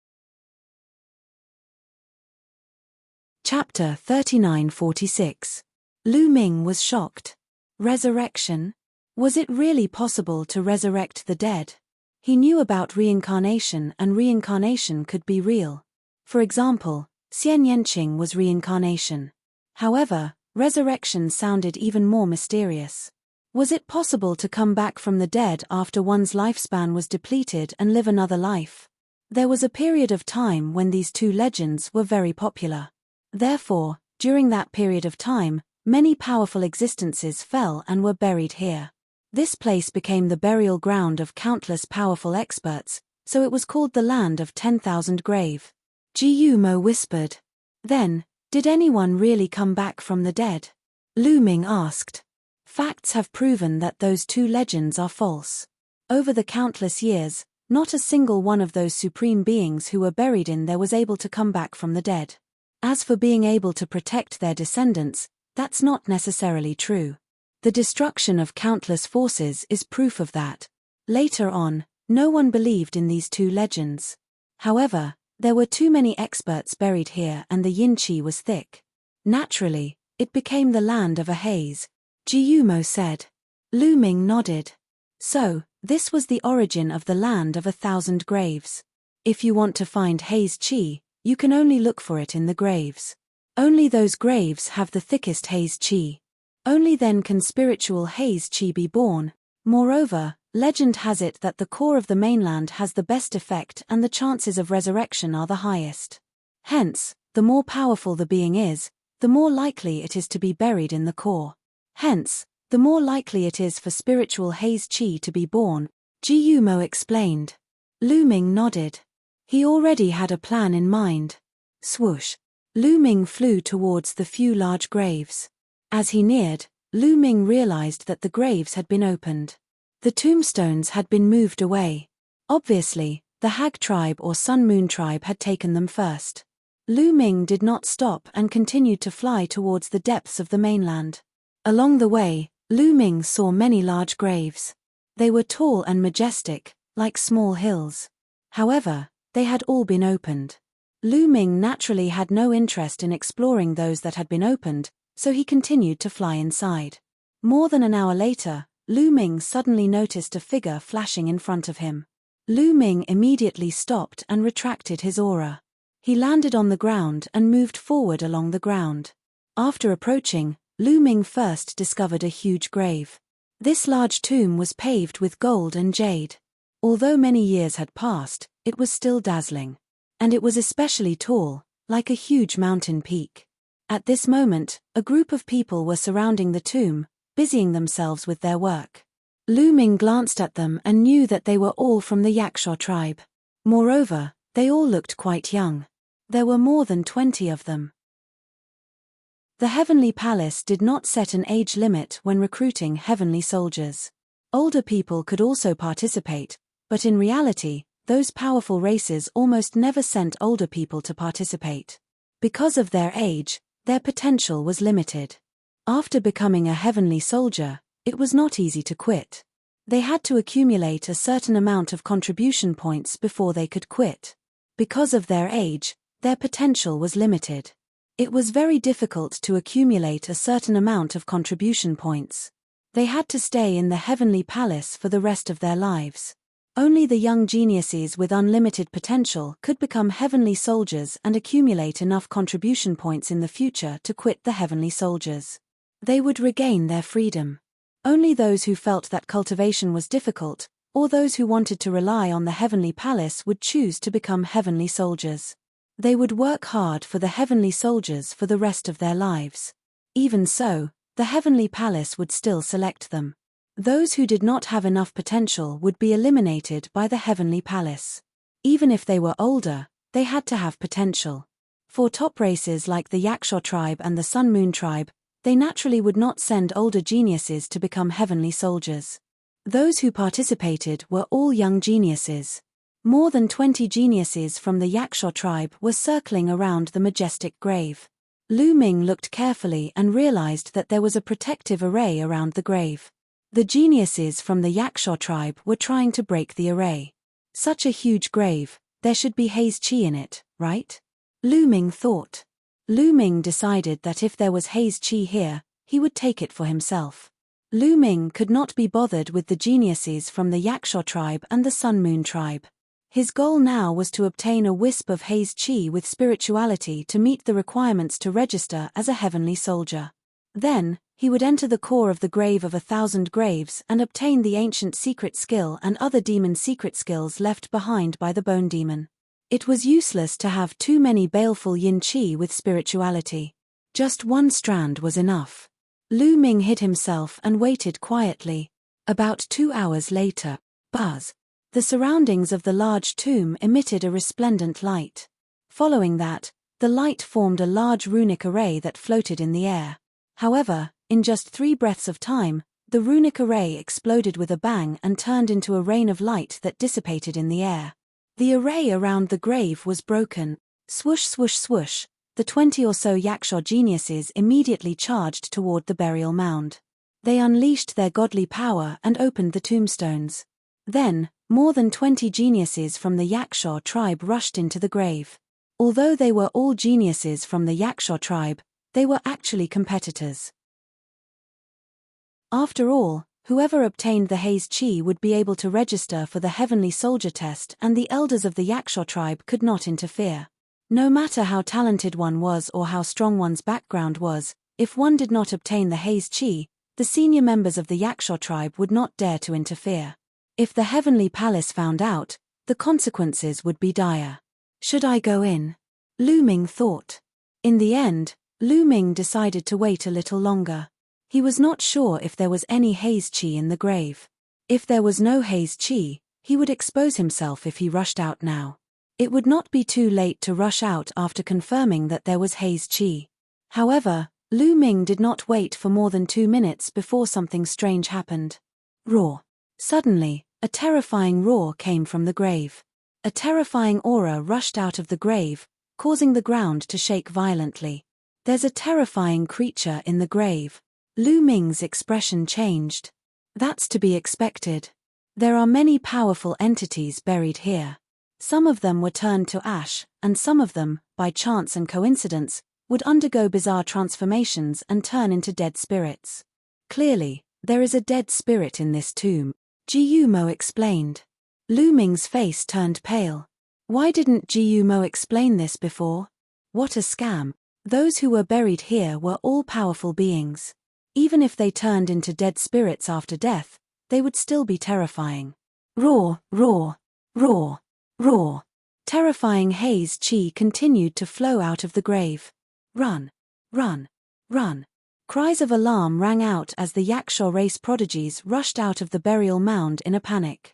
Chapter 3946. Lu Ming was shocked. Resurrection? Was it really possible to resurrect the dead? He knew about reincarnation and reincarnation could be real. For example, Xian Yanqing was reincarnation. However, resurrection sounded even more mysterious. Was it possible to come back from the dead after one's lifespan was depleted and live another life? There was a period of time when these two legends were very popular. Therefore, during that period of time, many powerful existences fell and were buried here. This place became the burial ground of countless powerful experts, so it was called the Land of 10,000 Grave. Jiyumo whispered. Then, did anyone really come back from the dead? Lu Ming asked. Facts have proven that those two legends are false. Over the countless years, not a single one of those supreme beings who were buried in there was able to come back from the dead. As for being able to protect their descendants, that's not necessarily true. The destruction of countless forces is proof of that. Later on, no one believed in these two legends. However, there were too many experts buried here and the yin qi was thick. Naturally, it became the land of a haze, Jiyumo said. Lu Ming nodded. So, this was the origin of the land of 1,000 graves. If you want to find haze chi, you can only look for it in the graves. Only those graves have the thickest haze chi. Only then can spiritual haze chi be born. Moreover, legend has it that the core of the mainland has the best effect and the chances of resurrection are the highest. Hence, the more powerful the being is, the more likely it is to be buried in the core. Hence, the more likely it is for spiritual haze chi to be born, Jiumo explained. Lu Ming nodded. He already had a plan in mind. Swoosh. Lu Ming flew towards the few large graves. As he neared, Lu Ming realized that the graves had been opened. The tombstones had been moved away. Obviously, the Hag tribe or Sun Moon tribe had taken them first. Lu Ming did not stop and continued to fly towards the depths of the mainland. Along the way, Lu Ming saw many large graves. They were tall and majestic, like small hills. However, they had all been opened. Lu Ming naturally had no interest in exploring those that had been opened, so he continued to fly inside. More than an hour later, Lu Ming suddenly noticed a figure flashing in front of him. Lu Ming immediately stopped and retracted his aura. He landed on the ground and moved forward along the ground. After approaching, Lu Ming first discovered a huge grave. This large tomb was paved with gold and jade. Although many years had passed, it was still dazzling. And it was especially tall, like a huge mountain peak. At this moment, a group of people were surrounding the tomb, busying themselves with their work. Lu Ming glanced at them and knew that they were all from the Yaksha tribe. Moreover, they all looked quite young. There were more than 20 of them. The Heavenly Palace did not set an age limit when recruiting heavenly soldiers. Older people could also participate, but in reality, those powerful races almost never sent older people to participate. Because of their age, their potential was limited. After becoming a heavenly soldier, it was not easy to quit. They had to accumulate a certain amount of contribution points before they could quit. Because of their age, their potential was limited. It was very difficult to accumulate a certain amount of contribution points. They had to stay in the Heavenly Palace for the rest of their lives. Only the young geniuses with unlimited potential could become heavenly soldiers and accumulate enough contribution points in the future to quit the heavenly soldiers. They would regain their freedom. Only those who felt that cultivation was difficult, or those who wanted to rely on the Heavenly Palace would choose to become heavenly soldiers. They would work hard for the heavenly soldiers for the rest of their lives. Even so, the Heavenly Palace would still select them. Those who did not have enough potential would be eliminated by the Heavenly Palace. Even if they were older, they had to have potential. For top races like the Yaksha tribe and the Sun Moon tribe, they naturally would not send older geniuses to become heavenly soldiers. Those who participated were all young geniuses. More than 20 geniuses from the Yaksha tribe were circling around the majestic grave. Lu Ming looked carefully and realized that there was a protective array around the grave. The geniuses from the Yaksha tribe were trying to break the array. Such a huge grave, there should be haze chi in it, right? Lu Ming thought. Lu Ming decided that if there was haze chi here, he would take it for himself. Lu Ming could not be bothered with the geniuses from the Yaksha tribe and the Sun Moon tribe. His goal now was to obtain a wisp of haze chi with spirituality to meet the requirements to register as a heavenly soldier. Then, he would enter the core of the grave of 1,000 graves and obtain the ancient secret skill and other demon secret skills left behind by the bone demon. It was useless to have too many baleful yin chi with spirituality. Just one strand was enough. Lu Ming hid himself and waited quietly. About 2 hours later, buzz. The surroundings of the large tomb emitted a resplendent light. Following that, the light formed a large runic array that floated in the air. However, in just 3 breaths of time, the runic array exploded with a bang and turned into a rain of light that dissipated in the air. The array around the grave was broken. Swoosh swoosh swoosh, the 20 or so Yaksha geniuses immediately charged toward the burial mound. They unleashed their godly power and opened the tombstones. Then, more than 20 geniuses from the Yaksha tribe rushed into the grave. Although they were all geniuses from the Yaksha tribe, they were actually competitors. After all, Whoever obtained the haze chi would be able to register for the heavenly soldier test, and the elders of the Yaksha tribe could not interfere. No matter how talented one was or how strong one's background was, if one did not obtain the haze chi, the senior members of the Yaksha tribe would not dare to interfere. If the heavenly palace found out, the consequences would be dire. Should I go in? Lu Ming thought. In the end, Lu Ming decided to wait a little longer. He was not sure if there was any haze chi in the grave. If there was no haze chi, he would expose himself if he rushed out now. It would not be too late to rush out after confirming that there was haze chi. However, Lu Ming did not wait for more than 2 minutes before something strange happened. Roar. Suddenly, a terrifying roar came from the grave. A terrifying aura rushed out of the grave, causing the ground to shake violently. There's a terrifying creature in the grave. Lu Ming's expression changed. That's to be expected. There are many powerful entities buried here. Some of them were turned to ash, and some of them, by chance and coincidence, would undergo bizarre transformations and turn into dead spirits. Clearly, there is a dead spirit in this tomb, Jiumo explained. Lu Ming's face turned pale. Why didn't Jiumo explain this before? What a scam. Those who were buried here were all powerful beings. Even if they turned into dead spirits after death, they would still be terrifying. Roar, roar, roar, roar. Terrifying haze chi continued to flow out of the grave. Run, run, run. Cries of alarm rang out as the Yaksha race prodigies rushed out of the burial mound in a panic.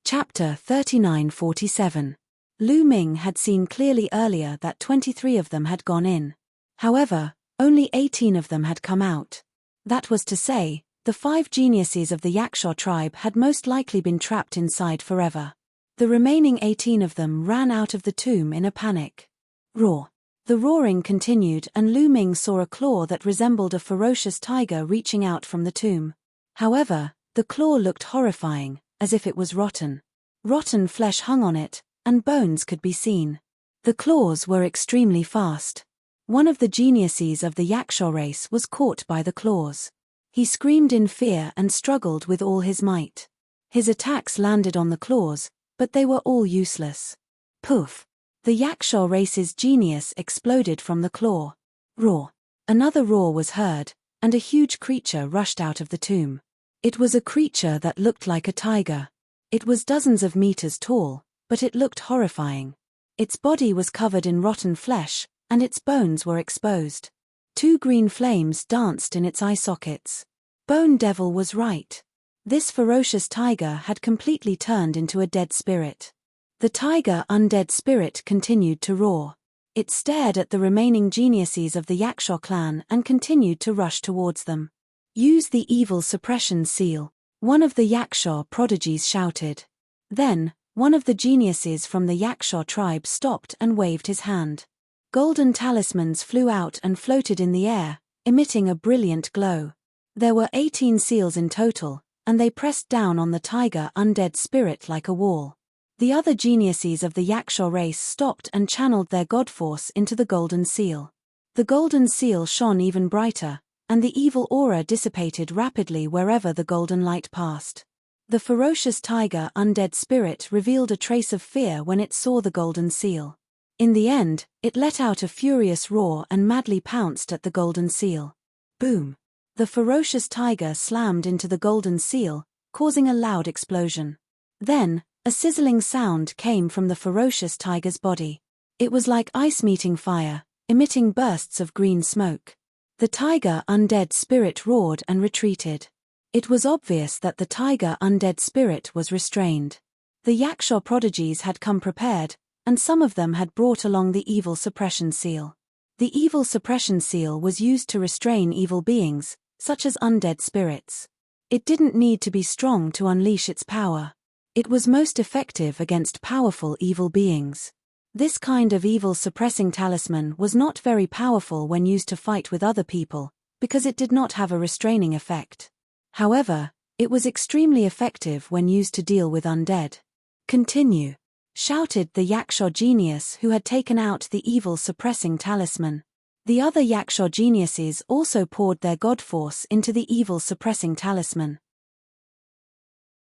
Chapter 3947. Lu Ming had seen clearly earlier that 23 of them had gone in. However, only 18 of them had come out. That was to say, the 5 geniuses of the Yaksha tribe had most likely been trapped inside forever. The remaining 18 of them ran out of the tomb in a panic. Roar. The roaring continued, and Lu Ming saw a claw that resembled a ferocious tiger reaching out from the tomb. However, the claw looked horrifying, as if it was rotten. Rotten flesh hung on it, and bones could be seen. The claws were extremely fast. One of the geniuses of the Yaksha race was caught by the claws. He screamed in fear and struggled with all his might. His attacks landed on the claws, but they were all useless. Poof! The Yaksha race's genius exploded from the claw. Roar! Another roar was heard, and a huge creature rushed out of the tomb. It was a creature that looked like a tiger. It was dozens of meters tall, but it looked horrifying. Its body was covered in rotten flesh, and its bones were exposed. 2 green flames danced in its eye sockets. Bone Devil was right. This ferocious tiger had completely turned into a dead spirit. The tiger undead spirit continued to roar. It stared at the remaining geniuses of the Yaksha clan and continued to rush towards them. Use the evil suppression seal, one of the Yaksha prodigies shouted. Then, one of the geniuses from the Yaksha tribe stopped and waved his hand. Golden talismans flew out and floated in the air, emitting a brilliant glow. There were 18 seals in total, and they pressed down on the tiger undead spirit like a wall. The other geniuses of the Yaksha race stopped and channeled their god force into the golden seal. The golden seal shone even brighter, and the evil aura dissipated rapidly wherever the golden light passed. The ferocious tiger undead spirit revealed a trace of fear when it saw the golden seal. In the end, it let out a furious roar and madly pounced at the golden seal. Boom! The ferocious tiger slammed into the golden seal, causing a loud explosion. Then, a sizzling sound came from the ferocious tiger's body. It was like ice meeting fire, emitting bursts of green smoke. The tiger undead spirit roared and retreated. It was obvious that the tiger undead spirit was restrained. The Yaksha prodigies had come prepared, and some of them had brought along the evil suppression seal. The evil suppression seal was used to restrain evil beings, such as undead spirits. It didn't need to be strong to unleash its power. It was most effective against powerful evil beings. This kind of evil suppressing talisman was not very powerful when used to fight with other people, because it did not have a restraining effect. However, it was extremely effective when used to deal with undead. Continue! Shouted the Yaksha genius who had taken out the evil suppressing talisman. The other Yaksha geniuses also poured their god force into the evil-suppressing talisman.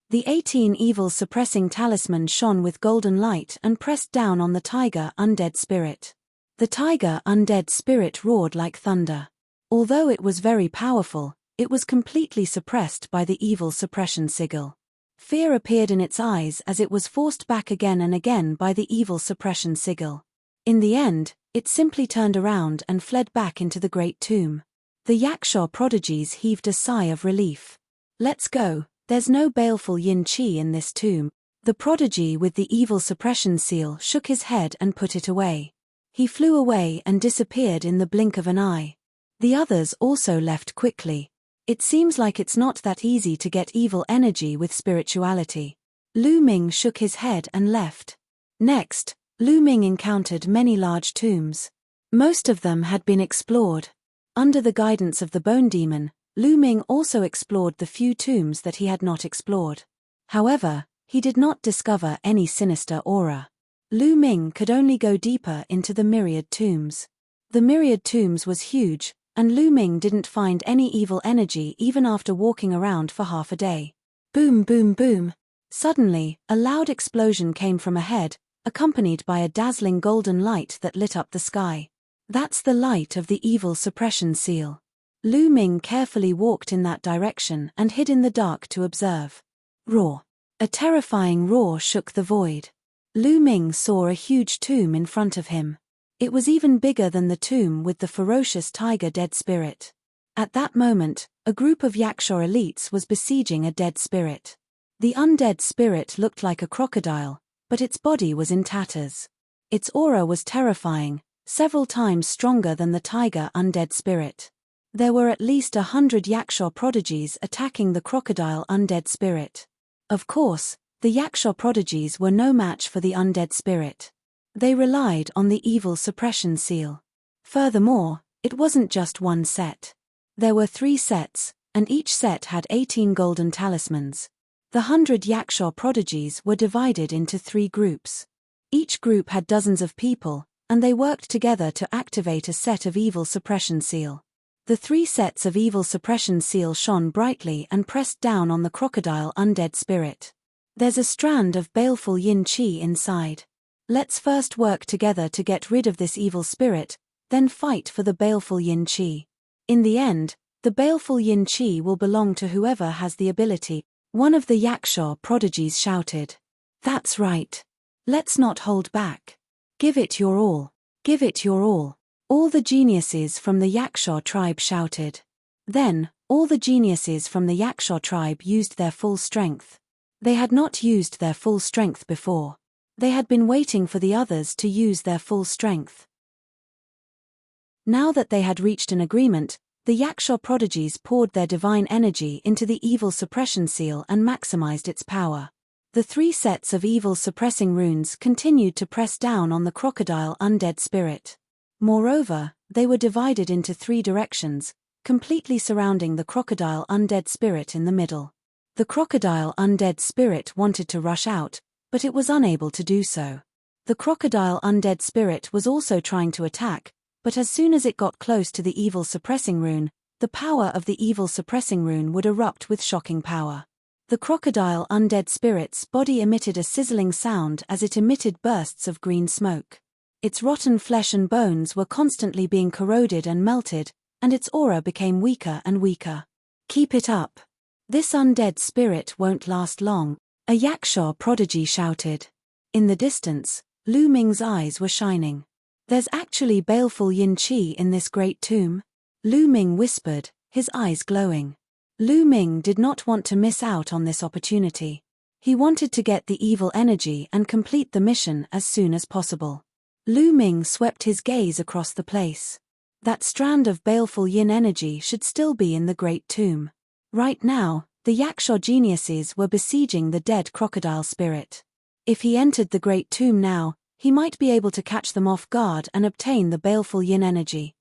The 18 evil-suppressing talisman shone with golden light and pressed down on the tiger undead spirit. The tiger undead spirit roared like thunder. Although it was very powerful, it was completely suppressed by the evil suppression sigil. Fear appeared in its eyes as it was forced back again and again by the evil suppression sigil. In the end, it simply turned around and fled back into the great tomb. The Yaksha prodigies heaved a sigh of relief. Let's go, there's no baleful yin qi in this tomb. The prodigy with the evil suppression seal shook his head and put it away. He flew away and disappeared in the blink of an eye. The others also left quickly. It seems like it's not that easy to get evil energy with spirituality. Lu Ming shook his head and left. Next, Lu Ming encountered many large tombs. Most of them had been explored. Under the guidance of the Bone Demon, Lu Ming also explored the few tombs that he had not explored. However, he did not discover any sinister aura. Lu Ming could only go deeper into the myriad tombs. The myriad tombs was huge, and Lu Ming didn't find any evil energy even after walking around for half a day. Boom, boom, boom. Suddenly, a loud explosion came from ahead, accompanied by a dazzling golden light that lit up the sky. That's the light of the evil suppression seal. Lu Ming carefully walked in that direction and hid in the dark to observe. Roar. A terrifying roar shook the void. Lu Ming saw a huge tomb in front of him. It was even bigger than the tomb with the ferocious tiger dead spirit. At that moment, a group of Yaksha elites was besieging a dead spirit. The undead spirit looked like a crocodile, but its body was in tatters. Its aura was terrifying, several times stronger than the tiger undead spirit. There were at least 100 Yaksha prodigies attacking the crocodile undead spirit. Of course, the Yaksha prodigies were no match for the undead spirit. They relied on the evil suppression seal. Furthermore, it wasn't just one set. There were 3 sets, and each set had 18 golden talismans. The 100 Yaksha prodigies were divided into 3 groups. Each group had dozens of people, and they worked together to activate a set of evil suppression seal. The 3 sets of evil suppression seal shone brightly and pressed down on the crocodile undead spirit. There's a strand of baleful yin qi inside. Let's first work together to get rid of this evil spirit, then fight for the baleful yin qi. In the end, the baleful yin qi will belong to whoever has the ability, one of the Yaksha prodigies shouted. That's right. Let's not hold back. Give it your all. Give it your all. All the geniuses from the Yaksha tribe shouted. Then, all the geniuses from the Yaksha tribe used their full strength. They had not used their full strength before. They had been waiting for the others to use their full strength. Now that they had reached an agreement, the Yaksha prodigies poured their divine energy into the evil suppression seal and maximized its power. The 3 sets of evil suppressing runes continued to press down on the crocodile undead spirit. Moreover, they were divided into 3 directions, completely surrounding the crocodile undead spirit in the middle. The crocodile undead spirit wanted to rush out, but it was unable to do so. The crocodile undead spirit was also trying to attack, but as soon as it got close to the evil suppressing rune, the power of the evil suppressing rune would erupt with shocking power. The crocodile undead spirit's body emitted a sizzling sound as it emitted bursts of green smoke. Its rotten flesh and bones were constantly being corroded and melted, and its aura became weaker and weaker. Keep it up. This undead spirit won't last long, a Yaksha prodigy shouted. In the distance, Lu Ming's eyes were shining. There's actually baleful yin qi in this great tomb? Lu Ming whispered, his eyes glowing. Lu Ming did not want to miss out on this opportunity. He wanted to get the evil energy and complete the mission as soon as possible. Lu Ming swept his gaze across the place. That strand of baleful yin energy should still be in the great tomb. Right now, the Yaksha geniuses were besieging the dead crocodile spirit. If he entered the great tomb now, he might be able to catch them off guard and obtain the baleful yin energy.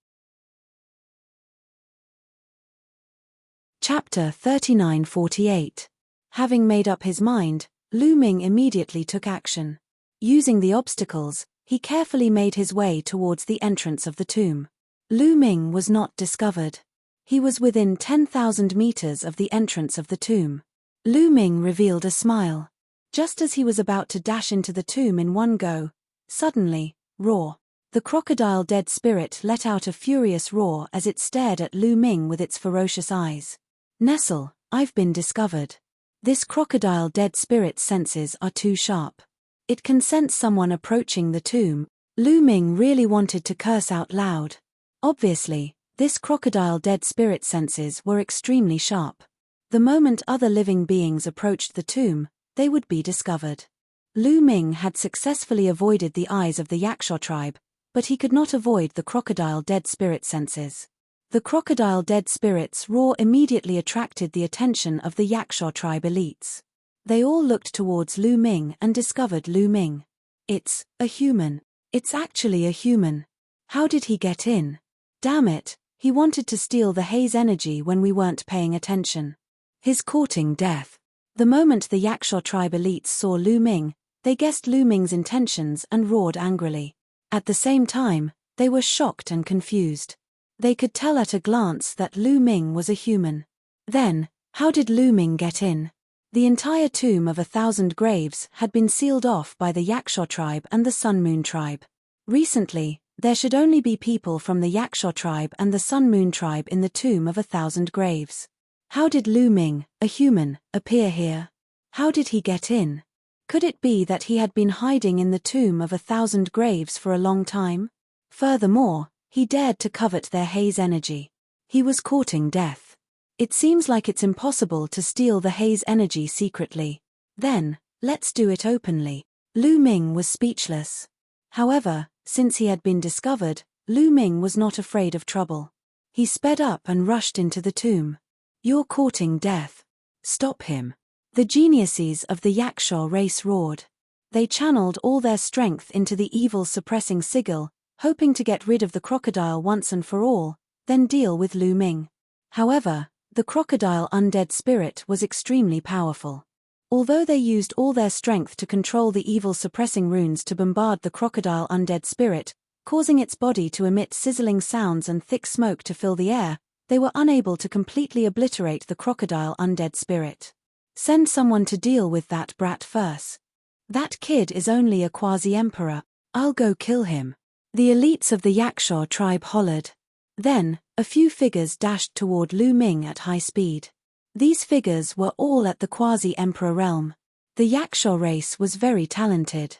Chapter 39-48. Having made up his mind, Lu Ming immediately took action. Using the obstacles, he carefully made his way towards the entrance of the tomb. Lu Ming was not discovered. He was within 10,000 meters of the entrance of the tomb. Lu Ming revealed a smile. Just as he was about to dash into the tomb in one go, suddenly, roar. The crocodile dead spirit let out a furious roar as it stared at Lu Ming with its ferocious eyes. Nestle, I've been discovered. This crocodile dead spirit's senses are too sharp. It can sense someone approaching the tomb. Lu Ming really wanted to curse out loud. Obviously, this crocodile dead spirit senses were extremely sharp. The moment other living beings approached the tomb, they would be discovered. Lu Ming had successfully avoided the eyes of the Yaksha tribe, but he could not avoid the crocodile dead spirit senses. The crocodile dead spirit's roar immediately attracted the attention of the Yaksha tribe elites. They all looked towards Lu Ming and discovered Lu Ming. It's a human. It's actually a human. How did he get in? Damn it, he wanted to steal the haze energy when we weren't paying attention. He's courting death. The moment the Yaksha tribe elites saw Lu Ming, they guessed Lu Ming's intentions and roared angrily. At the same time, they were shocked and confused. They could tell at a glance that Lu Ming was a human. Then, how did Lu Ming get in? The entire tomb of 1,000 graves had been sealed off by the Yaksha tribe and the Sun Moon tribe. Recently, there should only be people from the Yaksha tribe and the Sun Moon tribe in the tomb of 1,000 graves. How did Lu Ming, a human, appear here? How did he get in? Could it be that he had been hiding in the tomb of 1,000 graves for a long time? Furthermore, he dared to covet their haze energy. He was courting death. It seems like it's impossible to steal the haze energy secretly. Then, let's do it openly. Lu Ming was speechless. However, since he had been discovered, Lu Ming was not afraid of trouble. He sped up and rushed into the tomb. You're courting death. Stop him. The geniuses of the Yaksha race roared. They channeled all their strength into the evil-suppressing sigil, hoping to get rid of the crocodile once and for all, then deal with Lu Ming. However, the crocodile undead spirit was extremely powerful. Although they used all their strength to control the evil-suppressing runes to bombard the crocodile undead spirit, causing its body to emit sizzling sounds and thick smoke to fill the air, they were unable to completely obliterate the crocodile undead spirit. Send someone to deal with that brat first. That kid is only a quasi-emperor. I'll go kill him. The elites of the Yaksha tribe hollered. Then, a few figures dashed toward Lu Ming at high speed. These figures were all at the quasi-emperor realm. The Yaksha race was very talented.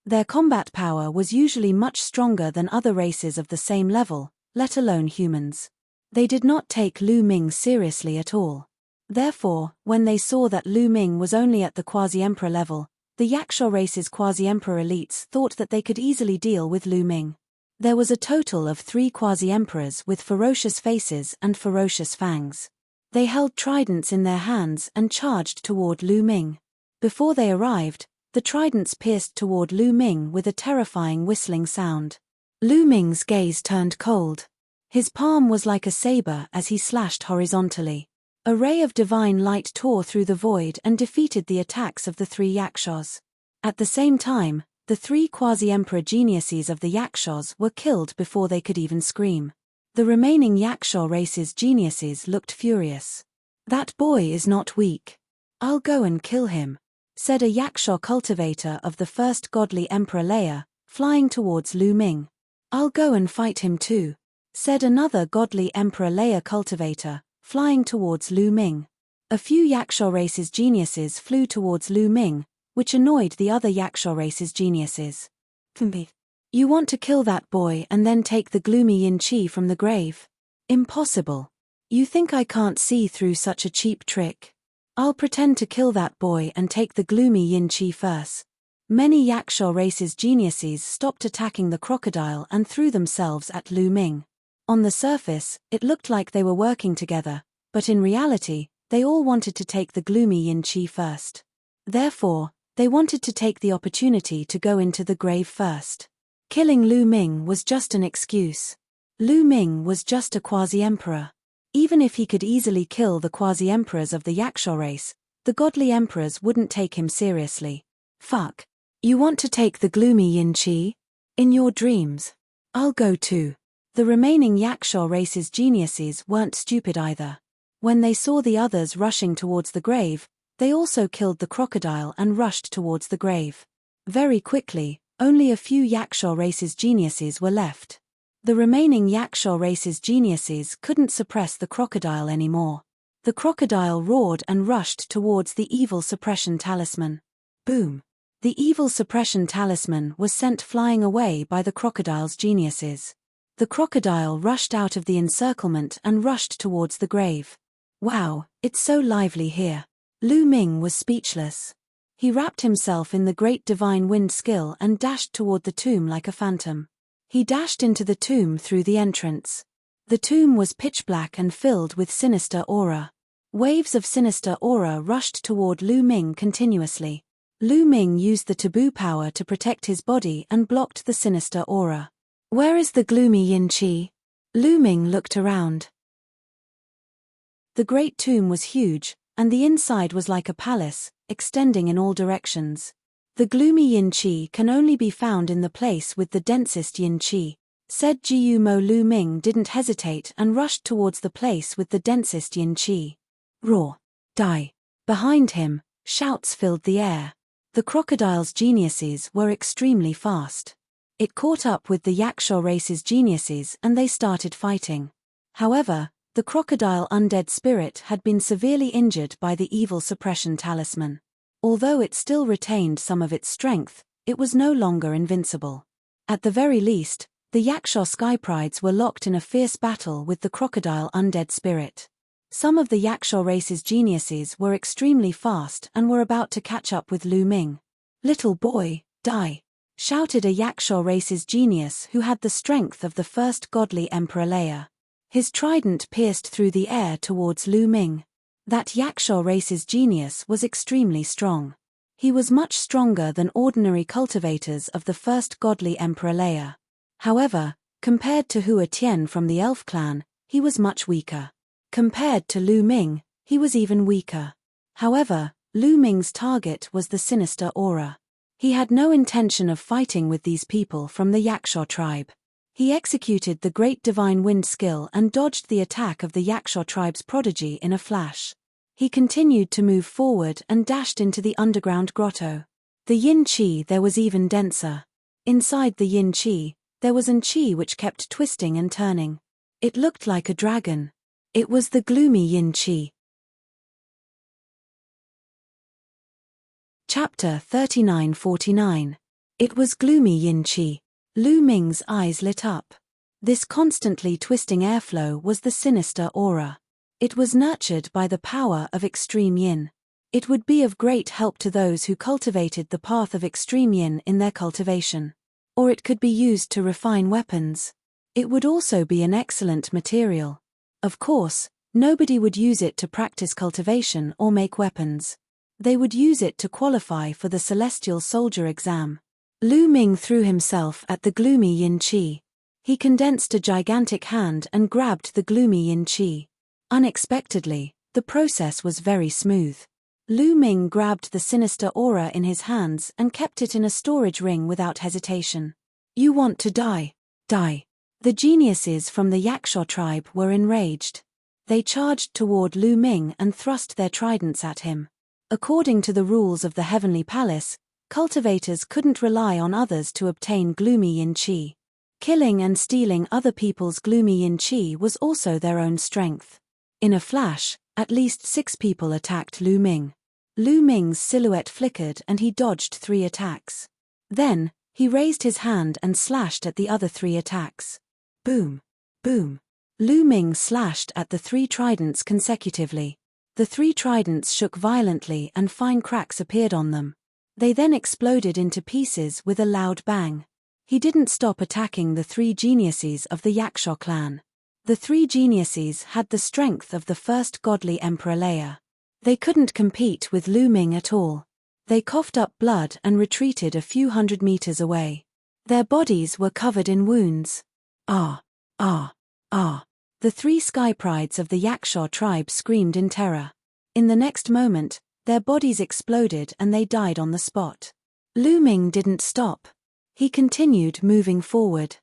Their combat power was usually much stronger than other races of the same level, let alone humans. They did not take Lu Ming seriously at all. Therefore, when they saw that Lu Ming was only at the quasi-emperor level, the Yaksha race's quasi-emperor elites thought that they could easily deal with Lu Ming. There was a total of 3 quasi-emperors with ferocious faces and ferocious fangs. They held tridents in their hands and charged toward Lu Ming. Before they arrived, the tridents pierced toward Lu Ming with a terrifying whistling sound. Lu Ming's gaze turned cold. His palm was like a saber as he slashed horizontally. A ray of divine light tore through the void and defeated the attacks of the 3 Yakshas. At the same time, the 3 quasi-emperor geniuses of the Yakshas were killed before they could even scream. The remaining Yaksha race's geniuses looked furious. That boy is not weak. I'll go and kill him, said a Yaksha cultivator of the first godly emperor layer, flying towards Lu Ming. I'll go and fight him too, said another godly emperor layer cultivator, flying towards Lu Ming. A few Yaksha race's geniuses flew towards Lu Ming, which annoyed the other Yaksha race's geniuses. You want to kill that boy and then take the gloomy Yin Chi from the grave? Impossible. You think I can't see through such a cheap trick? I'll pretend to kill that boy and take the gloomy Yin Chi first. Many Yaksha race's geniuses stopped attacking the crocodile and threw themselves at Lu Ming. On the surface, it looked like they were working together, but in reality, they all wanted to take the gloomy Yin Chi first. Therefore, they wanted to take the opportunity to go into the grave first. Killing Lu Ming was just an excuse. Lu Ming was just a quasi-emperor. Even if he could easily kill the quasi-emperors of the Yaksha race, the godly emperors wouldn't take him seriously. Fuck. You want to take the gloomy Yin Chi? In your dreams. I'll go too. The remaining Yaksha race's geniuses weren't stupid either. When they saw the others rushing towards the grave, they also killed the crocodile and rushed towards the grave. Very quickly, only a few Yaksha race's geniuses were left. The remaining Yaksha race's geniuses couldn't suppress the crocodile anymore. The crocodile roared and rushed towards the evil suppression talisman. Boom! The evil suppression talisman was sent flying away by the crocodile's geniuses. The crocodile rushed out of the encirclement and rushed towards the grave. Wow, it's so lively here. Lu Ming was speechless. He wrapped himself in the great divine wind skill and dashed toward the tomb like a phantom. He dashed into the tomb through the entrance. The tomb was pitch black and filled with sinister aura. Waves of sinister aura rushed toward Lu Ming continuously. Lu Ming used the taboo power to protect his body and blocked the sinister aura. Where is the gloomy yin qi? Lu Ming looked around. The great tomb was huge, and the inside was like a palace, extending in all directions. The gloomy yin qi can only be found in the place with the densest yin qi, said Jiu Mo. Lu Ming didn't hesitate and rushed towards the place with the densest yin qi. Roar! Die! Behind him, shouts filled the air. The crocodile's geniuses were extremely fast. It caught up with the Yaksha race's geniuses and they started fighting. However, the crocodile undead spirit had been severely injured by the evil suppression talisman. Although it still retained some of its strength, it was no longer invincible. At the very least, the Yaksha sky prides were locked in a fierce battle with the crocodile undead spirit. Some of the Yaksha race's geniuses were extremely fast and were about to catch up with Lu Ming. "Little boy, die!" shouted a Yaksha race's genius who had the strength of the first godly Emperor Leia. His trident pierced through the air towards Lu Ming. That Yaksha race's genius was extremely strong. He was much stronger than ordinary cultivators of the first godly Emperor Leia. However, compared to Hua Tian from the Elf clan, he was much weaker. Compared to Lu Ming, he was even weaker. However, Lu Ming's target was the sinister aura. He had no intention of fighting with these people from the Yaksha tribe. He executed the great divine wind skill and dodged the attack of the Yaksha tribe's prodigy in a flash. He continued to move forward and dashed into the underground grotto. The yin qi there was even denser. Inside the yin qi, there was an qi which kept twisting and turning. It looked like a dragon. It was the gloomy yin qi. Chapter 39-49. It was gloomy yin qi. Lu Ming's eyes lit up. This constantly twisting airflow was the sinister aura. It was nurtured by the power of extreme yin. It would be of great help to those who cultivated the path of extreme yin in their cultivation. Or it could be used to refine weapons. It would also be an excellent material. Of course, nobody would use it to practice cultivation or make weapons. They would use it to qualify for the Celestial Soldier exam. Lu Ming threw himself at the gloomy yin qi. He condensed a gigantic hand and grabbed the gloomy yin qi. Unexpectedly, the process was very smooth. Lu Ming grabbed the sinister aura in his hands and kept it in a storage ring without hesitation. "You want to die? Die!" The geniuses from the Yaksha tribe were enraged. They charged toward Lu Ming and thrust their tridents at him. According to the rules of the Heavenly Palace, cultivators couldn't rely on others to obtain gloomy yin qi. Killing and stealing other people's gloomy yin qi was also their own strength. In a flash, at least 6 people attacked Lu Ming. Lu Ming's silhouette flickered and he dodged 3 attacks. Then, he raised his hand and slashed at the other 3 attacks. Boom! Boom! Lu Ming slashed at the 3 tridents consecutively. The 3 tridents shook violently and fine cracks appeared on them. They then exploded into pieces with a loud bang. He didn't stop attacking the 3 geniuses of the Yaksha clan. The 3 geniuses had the strength of the first godly Emperor Leia. They couldn't compete with Lu Ming at all. They coughed up blood and retreated a few hundred meters away. Their bodies were covered in wounds. Ah! Ah! Ah! The 3 sky prides of the Yaksha tribe screamed in terror. In the next moment, their bodies exploded and they died on the spot. Lu Ming didn't stop. He continued moving forward.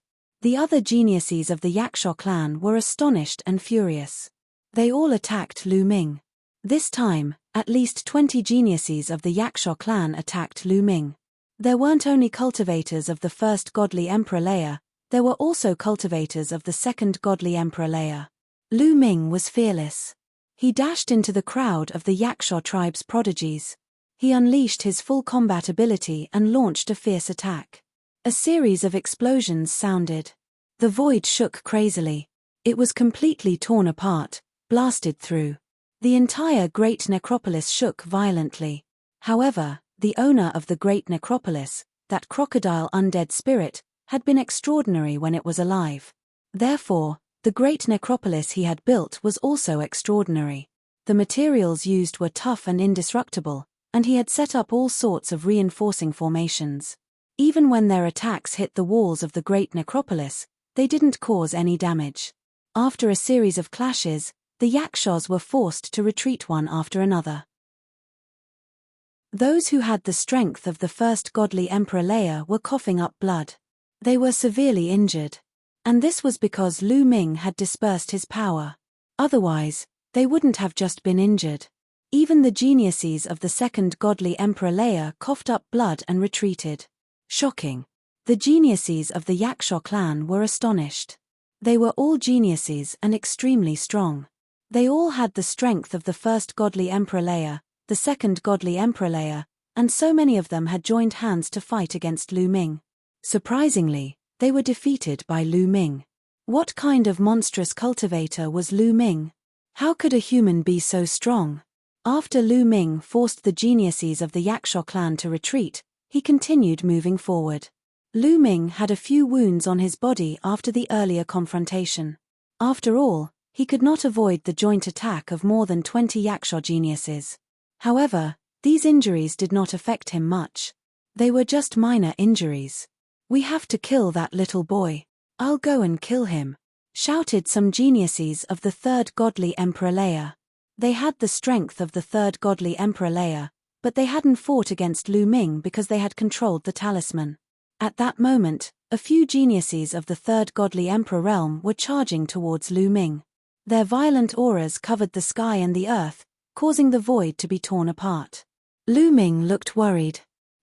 The other geniuses of the Yaksha clan were astonished and furious. They all attacked Lu Ming. This time, at least 20 geniuses of the Yaksha clan attacked Lu Ming. There weren't only cultivators of the first godly emperor layer, there were also cultivators of the second godly emperor layer. Lu Ming was fearless. He dashed into the crowd of the Yaksha tribe's prodigies. He unleashed his full combat ability and launched a fierce attack. A series of explosions sounded. The void shook crazily. It was completely torn apart, blasted through. The entire great necropolis shook violently. However, the owner of the great necropolis, that crocodile undead spirit, had been extraordinary when it was alive. Therefore, the great necropolis he had built was also extraordinary. The materials used were tough and indestructible, and he had set up all sorts of reinforcing formations. Even when their attacks hit the walls of the great necropolis, they didn't cause any damage. After a series of clashes, the Yakshas were forced to retreat one after another. Those who had the strength of the first godly emperor layer were coughing up blood. They were severely injured. And this was because Lu Ming had dispersed his power. Otherwise, they wouldn't have just been injured. Even the geniuses of the second godly emperor layer coughed up blood and retreated. Shocking. The geniuses of the Yaksha clan were astonished. They were all geniuses and extremely strong. They all had the strength of the first godly emperor layer, the second godly emperor layer, and so many of them had joined hands to fight against Lu Ming. Surprisingly, they were defeated by Lu Ming. What kind of monstrous cultivator was Lu Ming? How could a human be so strong? After Lu Ming forced the geniuses of the Yaksha clan to retreat, he continued moving forward. Lu Ming had a few wounds on his body after the earlier confrontation. After all, he could not avoid the joint attack of more than 20 Yaksha geniuses. However, these injuries did not affect him much. They were just minor injuries. "We have to kill that little boy. I'll go and kill him," shouted some geniuses of the third godly emperor layer. They had the strength of the third godly emperor layer, but they hadn't fought against Lu Ming because they had controlled the talisman. At that moment, a few geniuses of the third godly emperor realm were charging towards Lu Ming. Their violent auras covered the sky and the earth, causing the void to be torn apart. Lu Ming looked worried.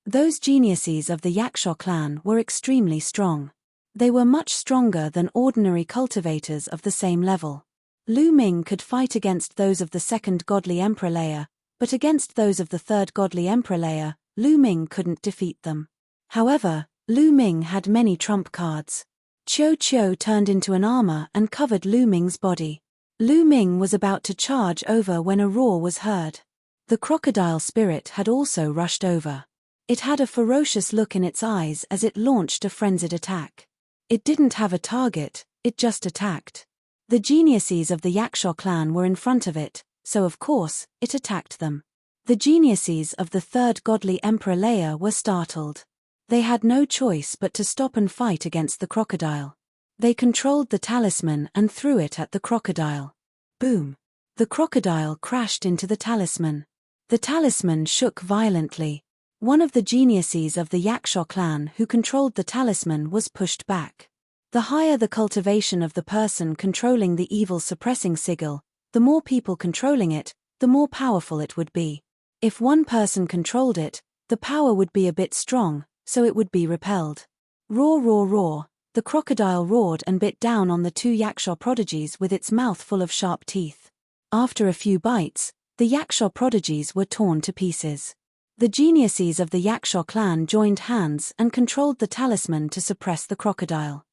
Those geniuses of the Yaksha clan were extremely strong. They were much stronger than ordinary cultivators of the same level. Lu Ming could fight against those of the second godly emperor layer, but against those of the third godly emperor layer, Lu Ming couldn't defeat them. However, Lu Ming had many trump cards. Qiu Qiu turned into an armor and covered Lu Ming's body. Lu Ming was about to charge over when a roar was heard. The crocodile spirit had also rushed over. It had a ferocious look in its eyes as it launched a frenzied attack. It didn't have a target, it just attacked. The geniuses of the Yaksha clan were in front of it, so of course, it attacked them. The geniuses of the third godly emperor layer were startled. They had no choice but to stop and fight against the crocodile. They controlled the talisman and threw it at the crocodile. Boom! The crocodile crashed into the talisman. The talisman shook violently. One of the geniuses of the Yaksha clan who controlled the talisman was pushed back. The higher the cultivation of the person controlling the evil suppressing sigil, the more people controlling it, the more powerful it would be. If one person controlled it, the power would be a bit strong, so it would be repelled. Roar, roar, roar! The crocodile roared and bit down on the two Yaksha prodigies with its mouth full of sharp teeth. After a few bites, the Yaksha prodigies were torn to pieces. The geniuses of the Yaksha clan joined hands and controlled the talisman to suppress the crocodile.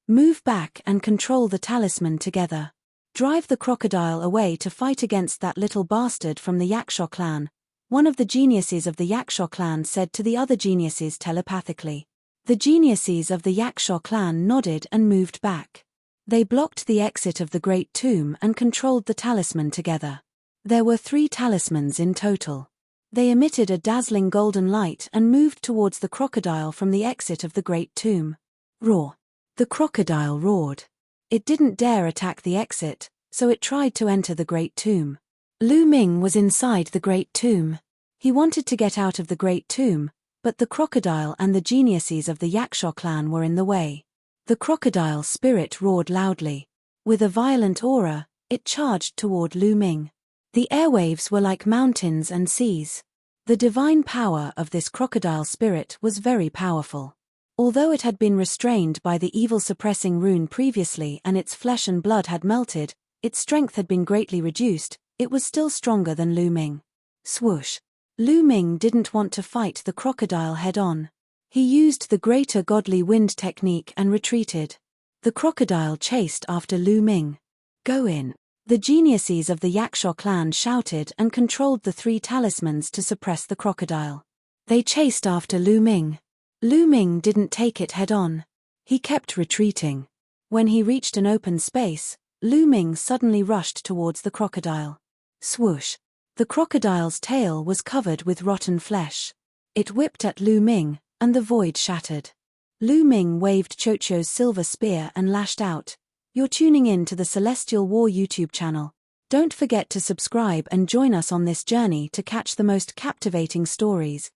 Move back and control the talisman together. Drive the crocodile away to fight against that little bastard from the Yaksha clan, one of the geniuses of the Yaksha clan said to the other geniuses telepathically. The geniuses of the Yaksha clan nodded and moved back. They blocked the exit of the Great Tomb and controlled the talisman together. There were 3 talismans in total. They emitted a dazzling golden light and moved towards the crocodile from the exit of the Great Tomb. Roar! The crocodile roared. It didn't dare attack the exit, so it tried to enter the Great Tomb. Lu Ming was inside the Great Tomb. He wanted to get out of the Great Tomb, But the crocodile and the geniuses of the Yaksha clan were in the way. The crocodile spirit roared loudly. With a violent aura, it charged toward Lu Ming. The airwaves were like mountains and seas. The divine power of this crocodile spirit was very powerful. Although it had been restrained by the evil-suppressing rune previously and its flesh and blood had melted, its strength had been greatly reduced, it was still stronger than Lu Ming. Swoosh! Lu Ming didn't want to fight the crocodile head-on. He used the greater godly wind technique and retreated. The crocodile chased after Lu Ming. Go in! The geniuses of the Yaksha clan shouted and controlled the 3 talismans to suppress the crocodile. They chased after Lu Ming. Lu Ming didn't take it head-on. He kept retreating. When he reached an open space, Lu Ming suddenly rushed towards the crocodile. Swoosh! The crocodile's tail was covered with rotten flesh. It whipped at Lu Ming, and the void shattered. Lu Ming waved Chocho's silver spear and lashed out. You're tuning in to the Celestial War YouTube channel. Don't forget to subscribe and join us on this journey to catch the most captivating stories.